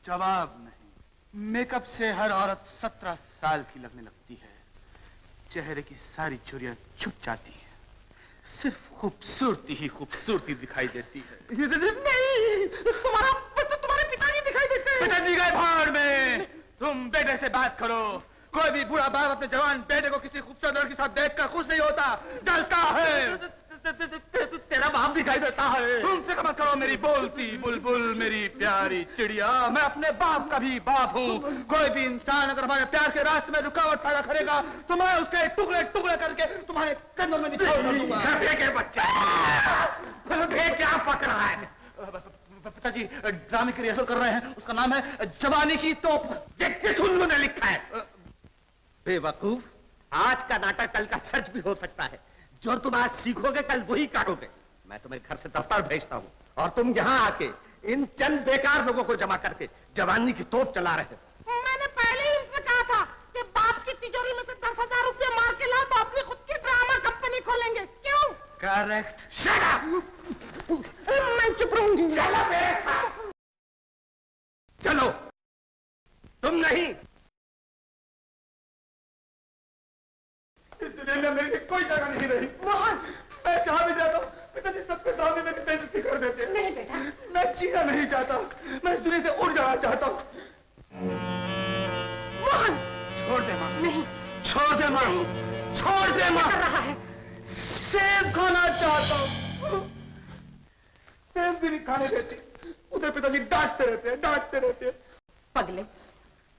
जवाब नहीं। मेकअप से हर औरत 17 साल की लगने लगती है। चेहरे की सारी झुर्रियां छुप जाती हैं। सिर्फ खूबसूरती ही खूबसूरती दिखाई देती है। नहीं, तुम्हारे पिताजी दिखाई देते हैं। पिताजी गए भाड़ में। तुम बेटे से बात करो। कोई भी बुरा बाप अपने जवान बेटे को किसी खूबसूरत लड़की के साथ देखकर खुश नहीं होता, डरता है। तेरा बाप दिखाई देता है। तुम फिक्र मत करो मेरी बोलती बुलबुल, मेरी प्यारी चिड़िया। मैं अपने बाप का भी बाप हूँ। कोई भी इंसान अगर हमारे प्यार के रास्ते में रुकावट पैदा करेगा तो मैं उसके टुकड़े टुकड़े करके तुम्हारे कदमों में निछावर कर दूंगा। के बच्चा क्या पक रहा है? पिताजी ड्रामे की रिहर्सल कर रहे हैं। उसका नाम है जवानी की तोप। किस उल्लू ने लिखा है? बेवकूफ, आज का नाटक कल का सच भी हो सकता है। जो तुम आज सीखोगे कल वही करोगे। मैं तुम्हें घर से दफ्तर भेजता हूँ और तुम यहाँ आके इन चंद बेकार लोगों को जमा करके जवानी की तोप चला रहे हो। मैंने पहले ही इनसे कहा था कि बाप की तिजोरी में से 10,000 रुपए मार के लाओ तो अपनी खुद की ड्रामा कंपनी खोलेंगे। क्यों? करेक्ट। Shut up. मैं चुप रहूंगी। चलो मेरे साथ। चलो। तुम नहीं। इस दुनिया में मेरी कोई जगह नहीं रही। मोहन, मैं जहाँ भी जाता हूँ पिताजी सबके सामने मेरी बेइज्जती कर देते हैं। नहीं बेटा, मैं जीना नहीं चाहता। मैं इस दुनिया से उड़ जाना चाहता हूँ। मोहन, छोड़ दे माँ। नहीं, छोड़ दे माँ। छोड़ दे माँ। कर रहा है। सेब खाना चाहता हूँ। सेब भी नहीं खाने देती। उधर पिताजी डांटते रहते हैं। पगले,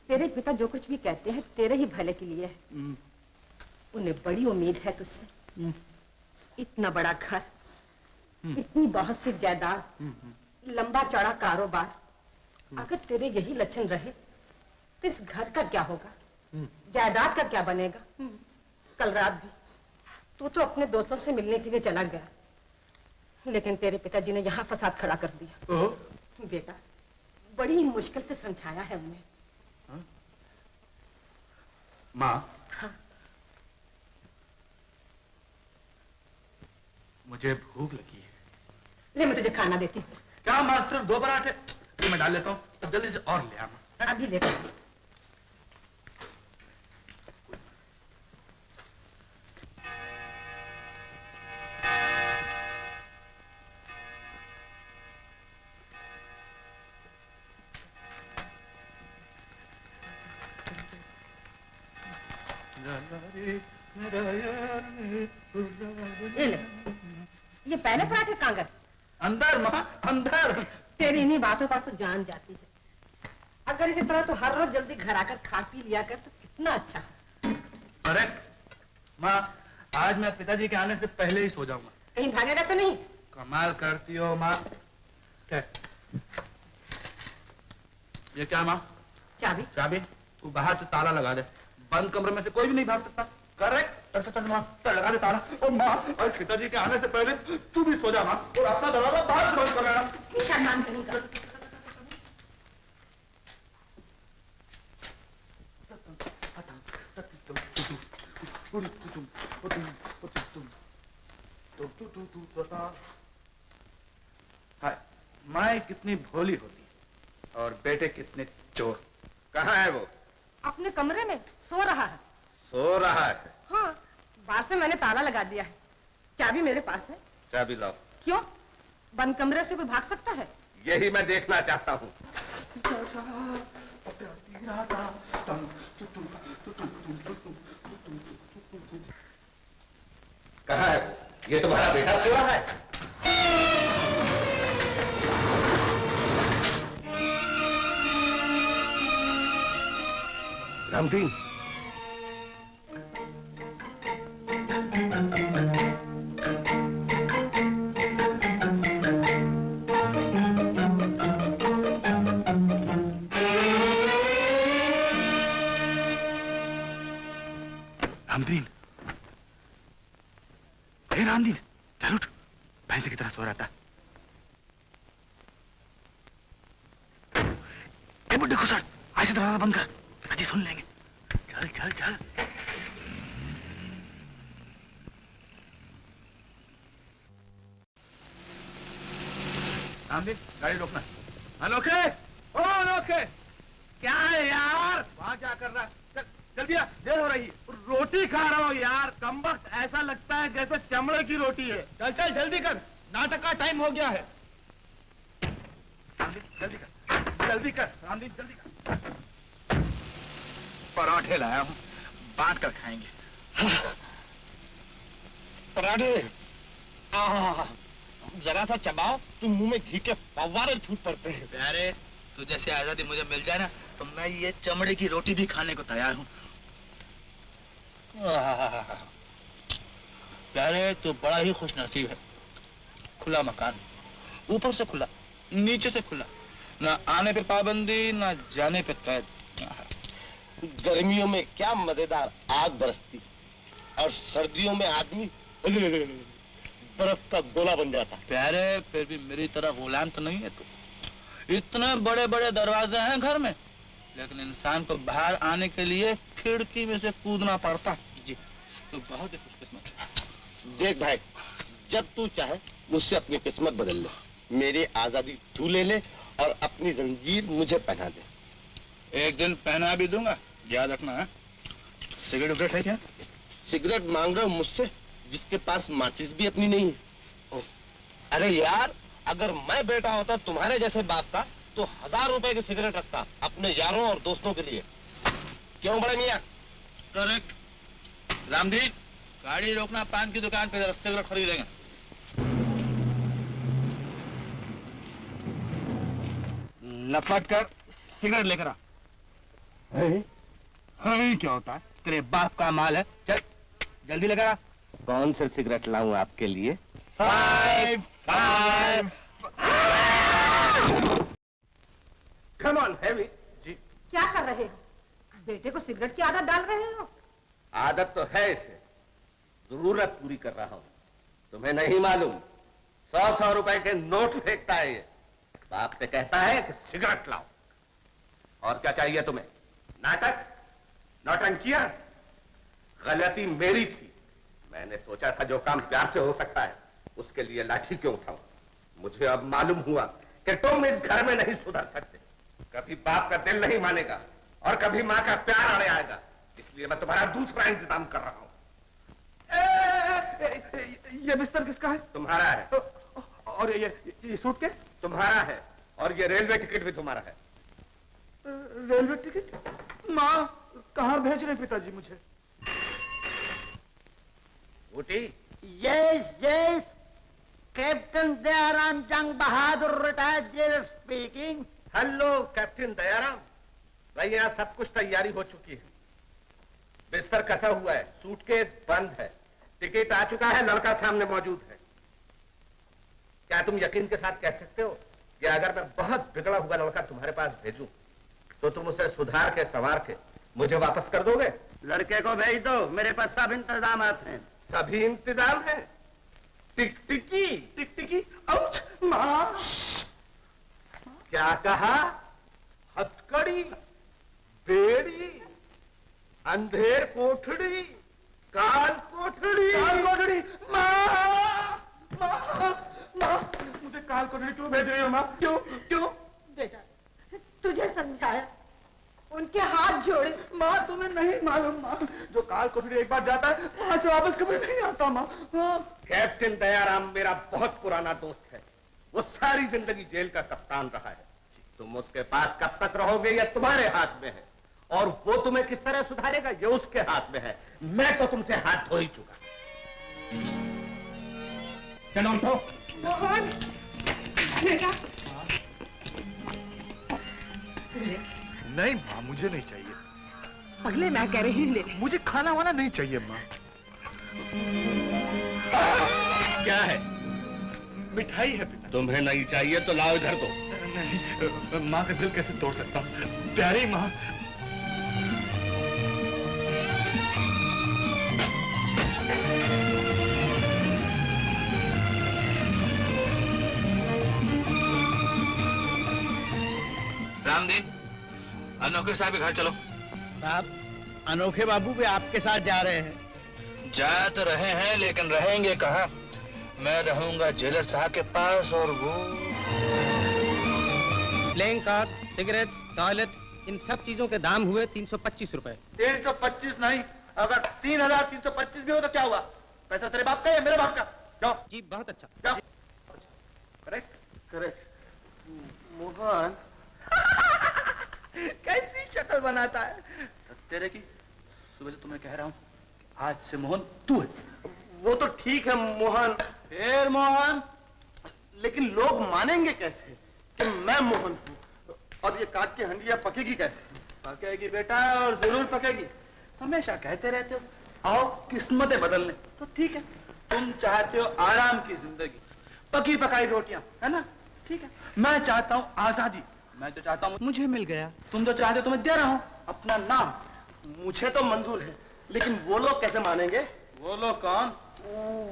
तेरे पिता जो कुछ भी कहते हैं तेरे ही भले के लिए है। उन्हें बड़ी उम्मीद है तुझसे। इतना बड़ा घर, इतनी बहुत सी जायदाद, लंबा चौड़ा कारोबार। अगर तेरे यही लक्षण रहे तो इस घर का क्या होगा, जायदाद का क्या बनेगा? कल रात भी तू तो अपने दोस्तों से मिलने के लिए चला गया, लेकिन तेरे पिताजी ने यहाँ फसाद खड़ा कर दिया। बेटा, बड़ी मुश्किल से समझाया है उन्हें। माँ, हाँ, मुझे भूख लगी है। ले मैं तुझे खाना देती हूँ। क्या माँ, सिर्फ 2 पराठे? तो मैं डाल लेता हूँ, तब जल्दी से और ले आना। अभी ले। ये पहले पराठे कहाँ गए? अंदर माँ, अंदर। तेरी इन्हीं बातों पर तो जान जाती है। अगर इसी तरह तो हर रोज जल्दी घर आकर खा पी लिया कर तो कितना अच्छा। करेक्ट माँ, आज मैं पिताजी के आने से पहले ही सो जाऊंगा। कहीं भागेगा तो नहीं? कमाल करती हो माँ। क्या ये क्या माँ? चाबी। चाबी? तू बाहर से ताला लगा दे। बंद कमरे में से कोई भी नहीं भाग सकता। करेक्ट। अच्छा चल माँ, लगा दे ताला। और माँ, और पिताजी के आने से पहले तू भी सो जा माँ, और अपना दरवाजा बाहर से बंद कर लेना। शर्मान करेगा। माँ कितनी भोली होती है और बेटे कितने चोर। कहाँ है वो? अपने कमरे में सो रहा है। सो रहा है? हाँ, बाहर से मैंने ताला लगा दिया है। चाबी मेरे पास है। चाबी लाओ। क्यों? बंद कमरे से कोई भाग सकता है? यही मैं देखना चाहता हूँ। कहाँ है वो? ये तुम्हारा बेटा सो रहा है? रामदीन, रामदीन, हे रामदीन, चल उठ। भैंसे की तरह सो रहा था। ए बुड्ढे घुसड़, ऐसे दरवाजा बंद कर, पिताजी सुन लेंगे। चल चल चल। रामदीन, गाड़ी रोकना। अनोखे, ओ अनोखे, क्या है यार? वहाँ क्या कर रहा है? जल्दी आ, देर हो रही है। रोटी खा रहा हूँ यार, कमबख्त ऐसा लगता है जैसे चमड़े की रोटी है। चल चल जल्दी कर, नाटक का टाइम हो गया है। जल्दी कर, जल्दी कर रामदीप, जल्दी कर। पराठे लाया हूँ, बांट कर खाएंगे। पराठे जरा सा चबाओ तो मुंह में घी के फव्वारे छूट पड़ते हैं। प्यारे, तू जैसे आजादी मुझे मिल जाए ना, तो मैं ये चमड़े की रोटी भी खाने को तैयार हूँ। प्यारे, तू बड़ा ही खुश नसीब है। खुला मकान, ऊपर से खुला, नीचे से खुला, ना आने पे पाबंदी, ना जाने पे कैद। गर्मियों में क्या मजेदार आग बरसती और सर्दियों में आदमी बर्फ का गोला बन जाता। प्यारे, फिर भी मेरी तरह गुलाम तो नहीं है तू। इतने बड़े बड़े दरवाजे हैं घर में, लेकिन इंसान को बाहर आने के लिए खिड़की में से कूदना पड़ता। जी, तू बहुत ही खुशकिस्मत है। देख भाई, जब तू चाहे मुझसे अपनी किस्मत बदल ले, मेरी आजादी तू ले ले और अपनी जंजीर मुझे पहना दे। एक दिन पहना भी दूंगा, याद रखना है। सिगरेट उगरेट है क्या? सिगरेट मांग रहे हो मुझसे, जिसके पास माचिस भी अपनी नहीं है। अरे यार, अगर मैं बेटा होता तुम्हारे जैसे बाप का, तो 1000 रुपए की सिगरेट रखता अपने यारों और दोस्तों के लिए। क्यों बड़े मियां? करेक्ट। रामदीप, गाड़ी रोकना, पान की दुकान पे सिगरेट खरीदेंगे। लपट कर सिगरेट लेकर आ। हाँ, क्या होता है? तेरे बाप का माल है। चल जल्दी लेकर आ। कौन से सिगरेट लाऊं आपके लिए? 5 5। Come on, Heavy. जी। क्या कर रहे हो? बेटे को सिगरेट की आदत डाल रहे हो? आदत तो है इसे, जरूरत पूरी कर रहा हूं। तुम्हें नहीं मालूम, 100-100 रुपए के नोट फेंकता है ये। बाप से कहता है कि सिगरेट लाओ। और क्या चाहिए तुम्हें? नाटक, नौटंकियां? गलती मेरी थी। मैंने सोचा था जो काम प्यार से हो सकता है, उसके लिए लाठी क्यों उठाऊं। मुझे अब मालूम हुआ कि तुम इस घर में नहीं सुधर सकते। कभी बाप का दिल नहीं मानेगा और कभी माँ का प्यार आड़े आएगा। इसलिए मैं तुम्हारा दूसरा इंतजाम कर रहा हूं। ये बिस्तर किसका है? तुम्हारा है। और ये सूटकेस? तुम्हारा है। और ये रेलवे टिकट भी तुम्हारा है। Railway ticket? माँ, कहाँ भेज रहे पिताजी मुझे? Ooty? Yes, yes. Captain Dayaram Jang Bahadur, retired jailer speaking. Hello captain Dayaram. भैया, सब कुछ तैयारी हो चुकी है। बिस्तर कसा हुआ है, सूटकेस बंद है, टिकट आ चुका है, लड़का सामने मौजूद है। क्या तुम यकीन के साथ कह सकते हो कि अगर मैं बहुत बिगड़ा हुआ लड़का तुम्हारे पास भेजूं, तो तुम उसे सुधार के संवार के मुझे वापस कर दोगे? लड़के को भेज दो, मेरे पास सब इंतजाम हैं। सभी इंतजाम है। टिकटिकी? टिकटिकी? आउच! माँ! क्या कहा? हथकड़ी, बेड़ी, अंधेर कोठड़ी, काल कोठड़ी? काल कोठड़ी! माँ! माँ! माँ! मुझे काल कोठड़ी क्यों भेज रही हो माँ? क्यों? क्यों? बेटा, तुझे समझाया, उनके हाथ जोड़े। माँ, तुम्हें नहीं मालूम माँ, जो काल कोठड़ी एक बार जाता है, वहां से वापस कभी नहीं आता माँ। कैप्टन दयाराम मेरा बहुत पुराना दोस्त है। वो सारी जिंदगी जेल का कप्तान रहा है। तुम उसके पास कब तक रहोगे, यह तुम्हारे हाथ में है। और वो तुम्हें किस तरह सुधारेगा, ये उसके हाथ में है। मैं तो तुमसे हाथ धो ही चुका। चलो उठो। मोहन, बेटा। नहीं माँ, मुझे नहीं चाहिए। पहले मैं कह रही ले। मुझे खाना वाना नहीं चाहिए माँ। क्या है? मिठाई है पिता। तुम्हें नहीं चाहिए तो लाओ इधर दो। नहीं, माँ का दिल कैसे तोड़ सकता हूँ? प्यारी माँ। रामदीप, अनोखे साहब के घर चलो। साहब, अनोखे बाबू भी आपके साथ जा रहे हैं। जा तो रहे हैं, लेकिन रहेंगे कहाँ? मैं रहूंगा जेलर साहब के पास, और वो प्लेइंग कार्ड्स। सिगरेट, टॉयलेट, इन सब चीजों के दाम हुए 325 रुपए। 325 नहीं, अगर 3325 भी हो तो क्या हुआ? पैसा तेरे बाप का या मेरे बाप का? जाओ जी बहुत अच्छा। जाओ। Correct correct. मोहन कैसी शक्ल बनाता है तेरे की। सुबह से तुम्हें कह रहा हूँ आज से मोहन तू है। वो तो ठीक है मोहन, फिर मोहन लेकिन लोग मानेंगे कैसे कि मैं मोहन हूँ? और ये काट की हंडिया पकेगी कैसे? पकेगी बेटा, और जरूर पकेगी। हमेशा कहते रहते हो आओ किस्मतें बदलने, तो ठीक है। तुम चाहते हो आराम की जिंदगी, पकी पकाई रोटियां, है ना? ठीक है। मैं चाहता हूँ आजादी, मैं जो चाहता हूँ मुझे मिल गया। तुम जो चाहते हो तुम्हें दे रहा हूँ, अपना नाम। मुझे तो मंजूर है, लेकिन वो लोग कैसे मानेंगे? वो लोग कौन?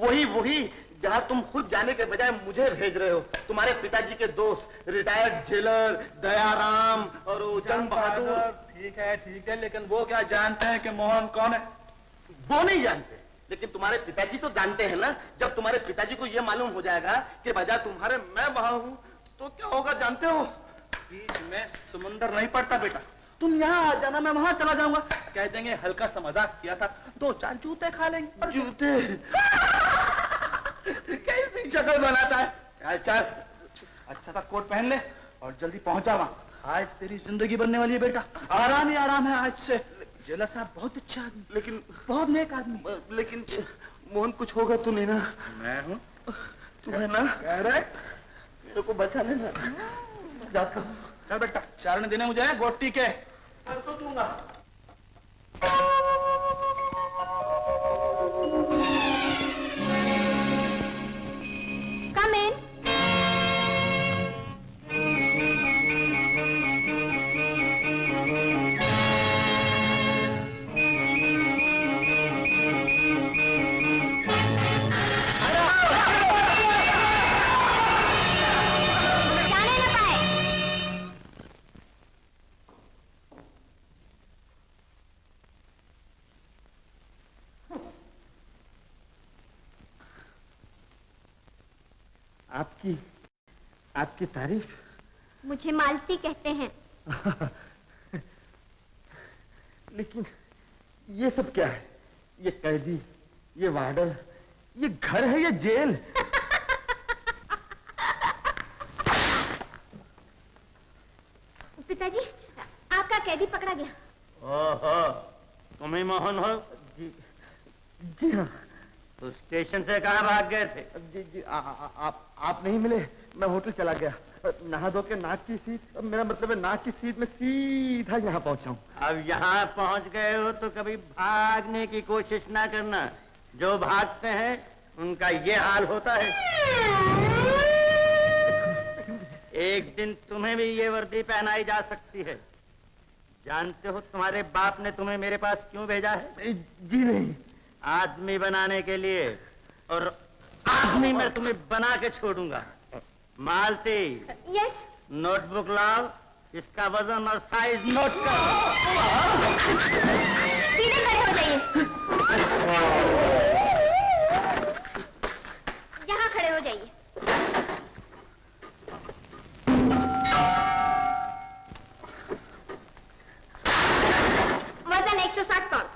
वही जहाँ तुम खुद जाने के बजाय मुझे भेज रहे हो। तुम्हारे पिताजी के दोस्त रिटायर्ड जेलर दयाराम और वो जंग बहादुर। ठीक है, लेकिन वो क्या जानते हैं कि मोहन कौन है? वो नहीं जानते, लेकिन तुम्हारे पिताजी तो जानते हैं ना। जब तुम्हारे पिताजी को ये मालूम हो जाएगा कि बजाय तुम्हारे मैं वहां हूं, तो क्या होगा जानते हो? बीच में समुंदर नहीं पड़ता बेटा। तुम यहाँ आ जाना, मैं वहां चला जाऊंगा। कह देंगे हल्का सा मजाक किया था, 2-4 जूते खा लेंगे। जूते? कैसी शक्ल बनाता है। चल चल, अच्छा सा कोट पहन ले और जल्दी पहुंच जा वहां। आज तेरी जिंदगी बनने वाली है बेटा, आराम ही आराम है आज से। जेलर साहब बहुत अच्छा आदमी, लेकिन बहुत नेक आदमी। लेकिन मोहन कुछ होगा तो नहीं ना? मैं हूँ, तू है ना? करेक्ट। मेरे को बचा लेना। जाता हूँ। चल बेटा, चारण देने मुझे गोटी के। तो दूंगा। Come in. जाने न पाए। आपकी तारीफ। मुझे मालती कहते हैं। लेकिन ये सब क्या है? ये कैदी, ये वार्डर, ये घर है या जेल? पिताजी, आपका कैदी पकड़ा गया। ओहो, तुम ही मोहन हो? जी हाँ। तो स्टेशन से कहाँ भाग गए थे? जी आप नहीं मिले, मैं होटल चला गया। नहा धो के नाक की सीट, मेरा मतलब है नाक की सीट में सीधा यहाँ पहुंचा हूँ। अब यहाँ पहुँच गए हो तो कभी भागने की कोशिश ना करना। जो भागते हैं उनका ये हाल होता है। एक दिन तुम्हें भी ये वर्दी पहनाई जा सकती है। जानते हो तुम्हारे बाप ने तुम्हें मेरे पास क्यों भेजा है? जी नहीं। आदमी बनाने के लिए, और आदमी मैं तुम्हें बना के छोड़ूंगा। मालती, यस। नोटबुक लाओ, इसका वजन और साइज नोट करो। सीधे खड़े हो जाइए। यहाँ खड़े हो जाइए। वजन 160 पाउंड।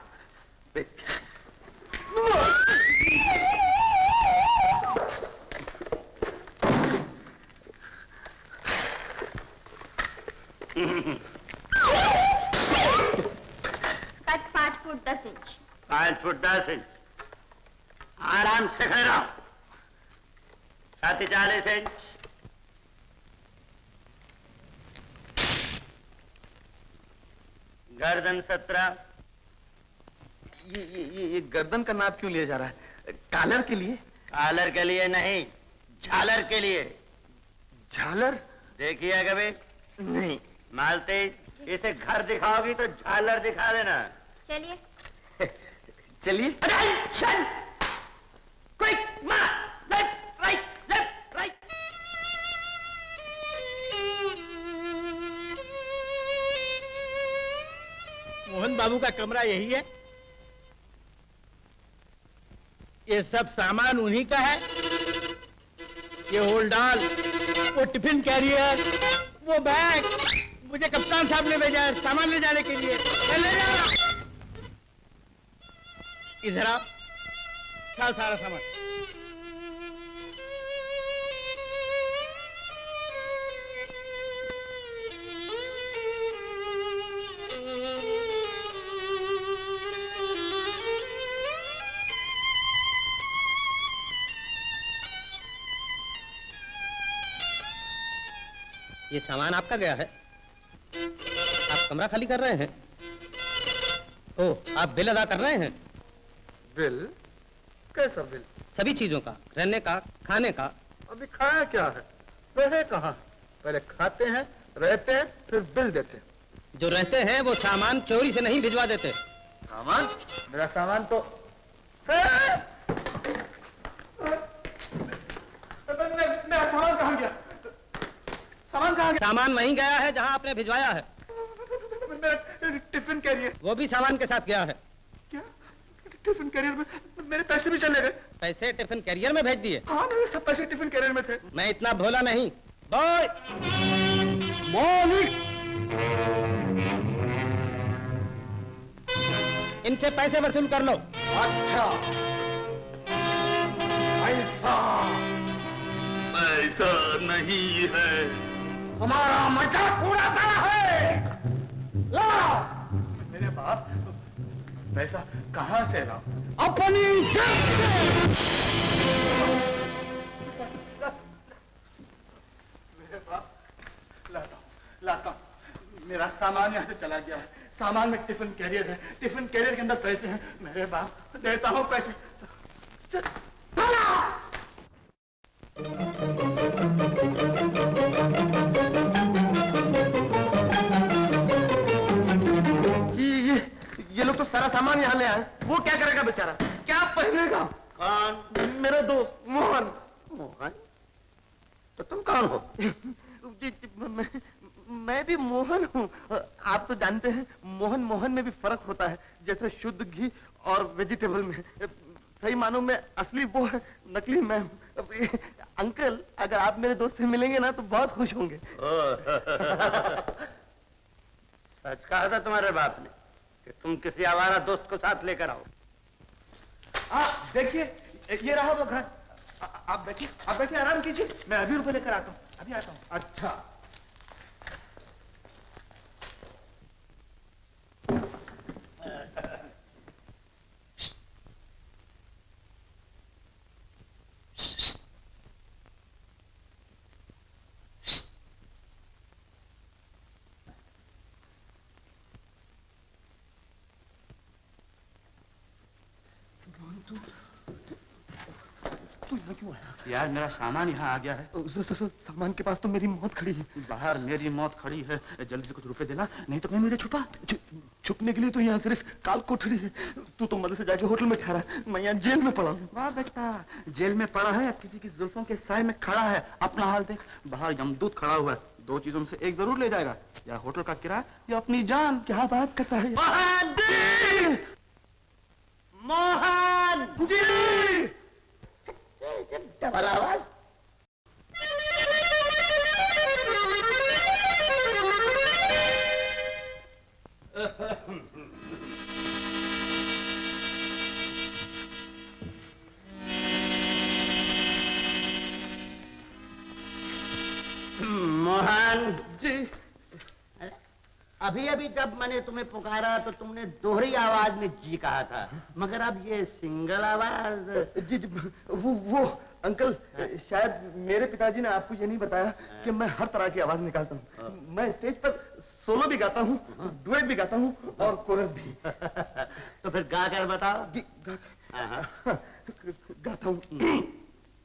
कद 5 फुट 10 इंच। 5 foot 10 inch. आराम से खड़े रहो। छाती 40 इंच। गर्दन 17। ये गर्दन का नाप क्यों लिया जा रहा है? कॉलर के लिए? कॉलर के लिए नहीं, झालर के लिए। झालर? देखिए कभी? नहीं। मालती, इसे घर दिखाओगी तो झालर दिखा देना। चलिए। चलिए। Attention! Quick march! Left right left right. Mohan बाबू का कमरा यही है? ये सब सामान उन्हीं का है? ये होल्डाल, वो टिफिन कैरियर, वो बैग, मुझे कप्तान साहब ने भेजा है सामान ले जाने के लिए। मैं ले जा रहा। इधर आप चल सारा सामान। ये सामान आपका गया है। आप कमरा खाली कर रहे हैं। ओह, आप बिल अदा कर रहे हैं। बिल? कैसा बिल? सभी चीजों का, रहने का, खाने का। अभी खाया क्या है? रहे कहाँ? पहले खाते हैं, रहते हैं, फिर बिल देते हैं। जो रहते हैं वो सामान चोरी से नहीं भिजवा देते। सामान? मेरा सामान तो मेरा सामान कहाँ गया? सामान कहाँ गया? सामान वहीं गया है जहां आपने भिजवाया है। मेरा टिफिन कैरियर। वो भी सामान के साथ गया है। क्या? टिफिन कैरियर में मेरे पैसे भी चले गए। पैसे टिफिन कैरियर में भेज दिए? हाँ, मेरे सब पैसे टिफिन कैरियर में थे। मैं इतना भोला नहीं। बॉय! मौलिक! इनसे पैसे वसूल कर लो। अच्छा, ऐसा नहीं है। हमारा मजाक उड़ाता है। लाओ! मेरे बाप, पैसा कहाँ से लाओ? अपनी जेब से। मेरे बाप, लाता हूँ। मेरा सामान यहाँ से चला गया है। सामान में टिफिन कैरियर है। टिफिन कैरियर के अंदर पैसे हैं। मेरे बाप, देता हूँ पैसे। ये लोग तो सारा सामान यहाँ ले आए। वो क्या करेगा बेचारा? क्या पहनेगा? कौन? मेरा दोस्त मोहन। मोहन? तो तुम कौन हो? मैं भी मोहन हूँ। आप तो जानते हैं मोहन मोहन में भी फर्क होता है, जैसे शुद्ध घी और वेजिटेबल में। सही मानों में असली वो है, नकली मैं हूँ। अंकल, अगर आप मेरे दोस्त से मिलेंगे ना तो बहुत खुश होंगे। सच कहा था तुम्हारे बाप ने कि तुम किसी आवारा दोस्त को साथ लेकर आओ। देखिए, ये रहा वो घर। आप बैठिए, आराम कीजिए। मैं अभी रुपए लेकर आता हूँ, अभी आता हूँ। अच्छा, तू यहाँ क्यों आया? यार, मेरा सामान यहाँ आ गया है। सामान के पास तो मेरी मौत खड़ी है। बाहर मेरी मौत खड़ी है। जल्दी से कुछ रुपए देना, नहीं तो कहीं मुझे छुपा। छुपने के लिए तो यहाँ सिर्फ काल कोठरी है। तू तो मदद से जाके होटल में ठहरा। मैं यहाँ जेल में पड़ा हूँ। वाह बेटा, जेल में पड़ा है, किसी की जुल्फों के साए में खड़ा है। अपना हाल देख, बाहर यमदूत खड़ा हुआ है। दो चीजों में से एक जरूर ले जाएगा, या होटल का किराया या अपनी जान। क्या बात करता है? मोहन जी! डबल आवाज। मोहन जी! अभी अभी जब मैंने तुम्हें पुकारा तो तुमने दोहरी आवाज में जी कहा था, मगर अब ये सिंगल आवाज। जी, वो अंकल, शायद मेरे पिताजी ने आपको ये नहीं बताया कि मैं हर तरह की आवाज निकालता हूँ। मैं स्टेज पर सोलो भी गाता हूँ, डुएट भी गाता हूँ और कोरस भी। तो फिर गा कर बताओ। गाता हूँ।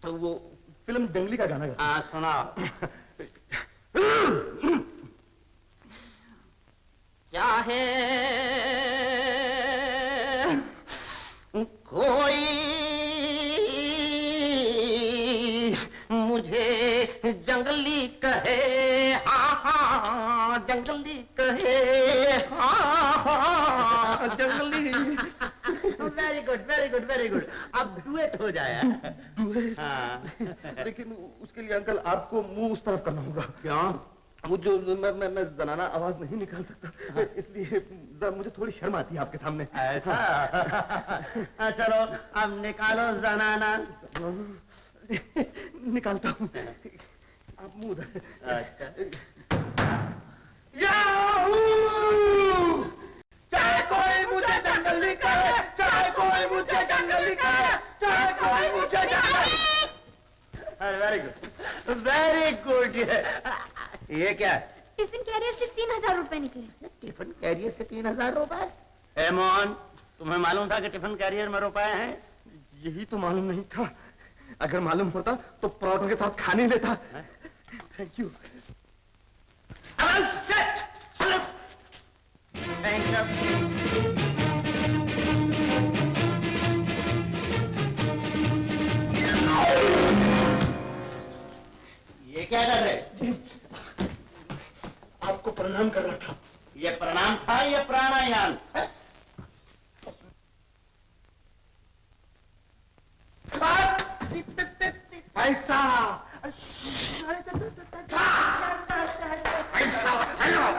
तो वो फिल्म दंगली का गाना गाता। हाँ, सुनाओ। क्या है कोई मुझे जंगली कहे, हाँ हाँ जंगली कहे, हाँ हाँ जंगली। Very good, very good, very good. अब डुएट हो जाए। हाँ। लेकिन उसके लिए अंकल आपको मुंह उस तरफ करना होगा। क्यों? वो जो मैं जनाना आवाज नहीं निकाल सकता, इसलिए जरा मुझे थोड़ी शर्म आती है आपके सामने। ऐसा? चलो अब निकालो जनाना। निकालता हूँ, आप मुंह उधर। चाहे कोई मुझे जंगल निकाले, चाहे कोई मुझे जंगल निकाले, चाहे कोई मुझे जंगल। Very good, very good. ये क्या है? टिफिन कैरियर से 3000 रुपए निकले। टिफिन कैरियर से 3000 रुपए? ए मोहन, तुम्हें मालूम था कि टिफिन कैरियर में रुपए हैं? यही तो मालूम नहीं था। अगर मालूम होता तो पराठों के साथ खा नहीं लेता। Thank you. ये क्या कर रहे? आपको प्रणाम कर रहा था। ये प्रणाम था, ये प्राणायाम? पैसा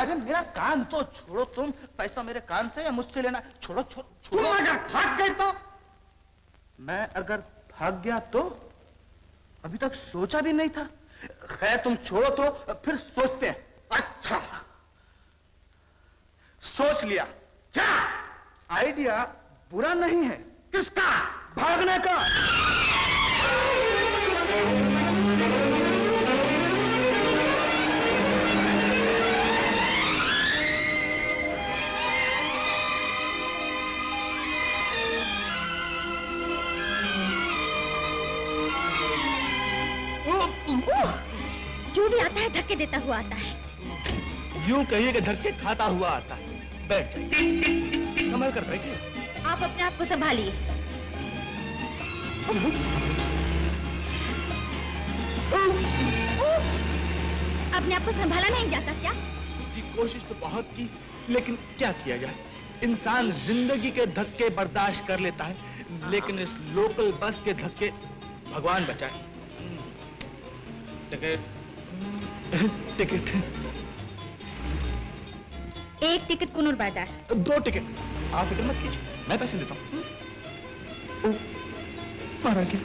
अरे मेरा कान तो छोड़ो तुम, पैसा मेरे कान से या मुझसे लेना? छोड़ो छोड़ो छोड़ो। तुम अगर भाग गए तो? मैं अगर भाग गया तो? अभी तक सोचा भी नहीं था। खैर तुम छोड़ो तो फिर सोचते हैं। अच्छा, सोच लिया। क्या? आइडिया बुरा नहीं है। किसका? भागने का। जो भी आता है धक्के देता हुआ आता है। यूं कहिए कि धक्के खाता हुआ आता है। बैठ जाइए, संभल कर बैठिए। आप अपने आप को संभालिए। अपने आप को संभाला नहीं जाता क्या? जी कोशिश तो बहुत की, लेकिन क्या किया जाए। इंसान जिंदगी के धक्के बर्दाश्त कर लेता है, लेकिन इस लोकल बस के धक्के भगवान बचाए। Ticket ticket. एक टिकट कुनूर बाजार। 2 टिकट। आप फिक्र मत कीजिए, मैं पैसे देता हूँ। मारा क्या?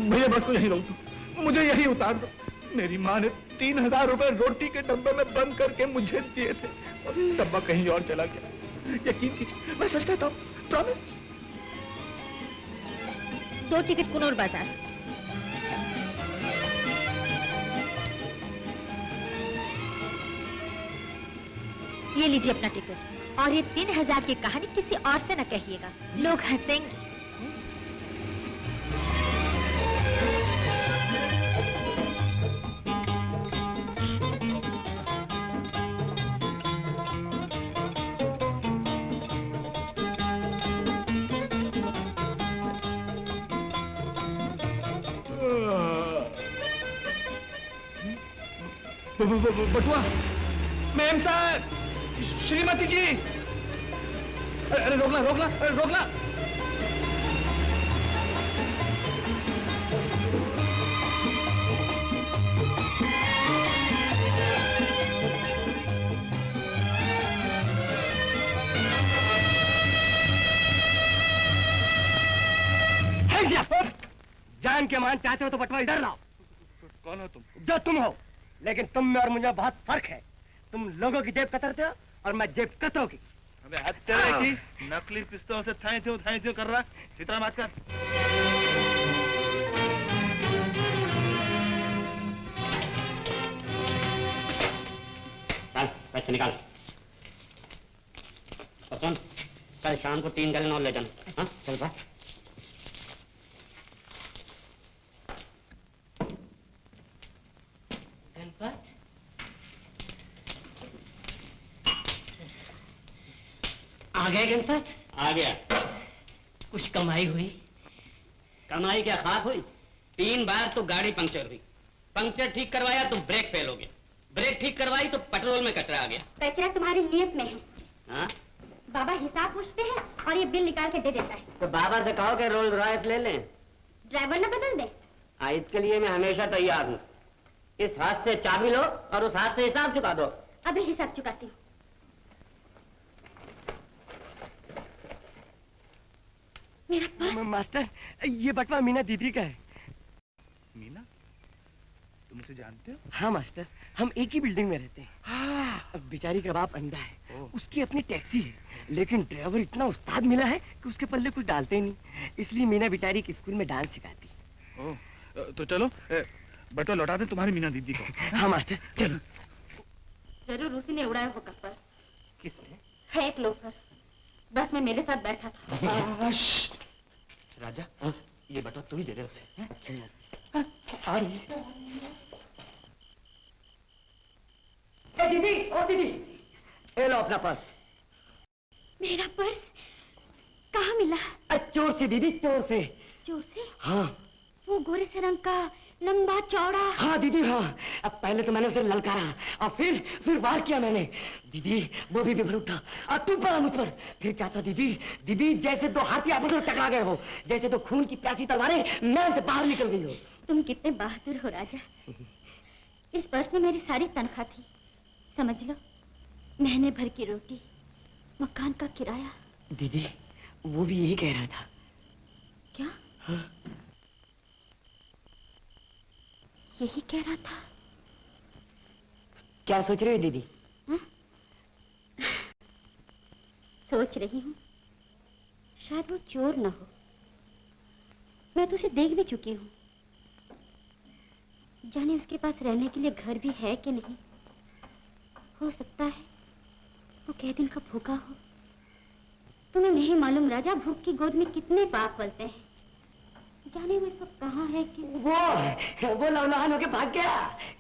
भैया बस को यहीं रोक दो, मुझे यहीं उतार दो। मेरी माँ ने 3000 रुपए रोटी के डब्बे में बंद करके मुझे दिए थे, और डब्बा कहीं और चला गया। यकीन कीजिए, मैं सच कहता हूँ, प्रॉमिस। 2 टिकट कुनूर बाजार। ये लीजिए अपना टिकट, और ये 3000 की कहानी किसी और से न कहिएगा, लोग हंसेंगे। बटुआ, मैम साहब, श्रीमती जी, अरे रोकना रोकना रोकना। जान के मान चाहते हो तो बटवा इधर लाओ। कौन हो तुम? जो तुम हो, लेकिन तुम में और मुझे बहुत फर्क है। तुम लोगों की जेब कतरते हो और मैं जेब कतरों की। अबे हद तेरे की, नकली पिस्तौल से थाई थ्यों कर रहा। सीता मत कर। चल पैसे निकाल। और सुन, कल शाम को 3 गैलन और ले जाना। हाँ चल बात। आ गए गणपत? आ गया। कुछ कमाई हुई? कमाई क्या खाक हुई? 3 बार तो गाड़ी पंक्चर हुई। पंक्चर ठीक करवाया तो ब्रेक फेल हो गया। ब्रेक ठीक करवाई तो पेट्रोल में कचरा आ गया। कचरा तुम्हारी नियत में है। हाँ? बाबा हिसाब पूछते हैं और ये बिल निकाल के दे देता है। तो बाबा से कहो कि रोल्स रॉयस ले लें। ड्राइवर न बदल दे। इसके लिए मैं हमेशा तैयार हूँ। इस हाथ से चाबी लो और उस हाथ से हिसाब चुका दो। अभी हिसाब चुकाती हूँ। मेरा पर्स। मास्टर, ये बटवा मीना दीदी का है। मीना, तुम उसे जानते हो? हाँ मास्टर, हम एक ही बिल्डिंग में रहते हैं। अब बेचारी का बाप अंधा है, उसकी अपनी टैक्सी है, लेकिन ड्राइवर इतना उस्ताद मिला है कि उसके पल्ले कुछ डालते नहीं, इसलिए मीना बेचारी के स्कूल में डांस सिखाती है। तो चलो बटवा लौटा दें तुम्हारी मीना दीदी को। हाँ मास्टर, चलो। जरूर उसी ने उड़ाया होगा पर्स। किसने? है एक लोफर, बस में मेरे साथ बैठा था। राजा, ये बटवा तू ही दे दे उसे। आ रही है। दीदी, ओ दीदी, ये लो अपना पर्स। मेरा पर्स कहाँ मिला? चोर से दीदी, चोर से। चोर से? हाँ। वो गोरे से रंग का, लंबा चौड़ा। हाँ दीदी हाँ। अब पहले तो मैंने उसे ललकारा और फिर वार किया मैंने। दीदी वो भी बिफर उठा और तुम पड़ा मुझ पर। फिर क्या था दीदी? दीदी जैसे दो हाथी आपस में टकरा गए हो, जैसे दो खून की प्यासी तलवारें मैल से बाहर निकल गई हो। तुम कितने बहादुर हो राजा। इस पर्स में मेरी सारी तनख्वाह थी, समझ लो, महीने भर की रोटी, मकान का किराया। दीदी वो भी यही कह रहा था। क्या? हाँ? यही कह रहा था। क्या सोच रहे हो दीदी? हा? सोच रही हूँ शायद वो चोर न हो, मैं तो उसे देख भी चुकी हूँ। जाने उसके पास रहने के लिए घर भी है कि नहीं। हो सकता है वो कई दिन का भूखा हो। तुम्हें नहीं मालूम राजा, भूख की गोद में कितने पाप पलते हैं। जाने वो सब कहाँ है कि वो लवलहान होके भाग गया,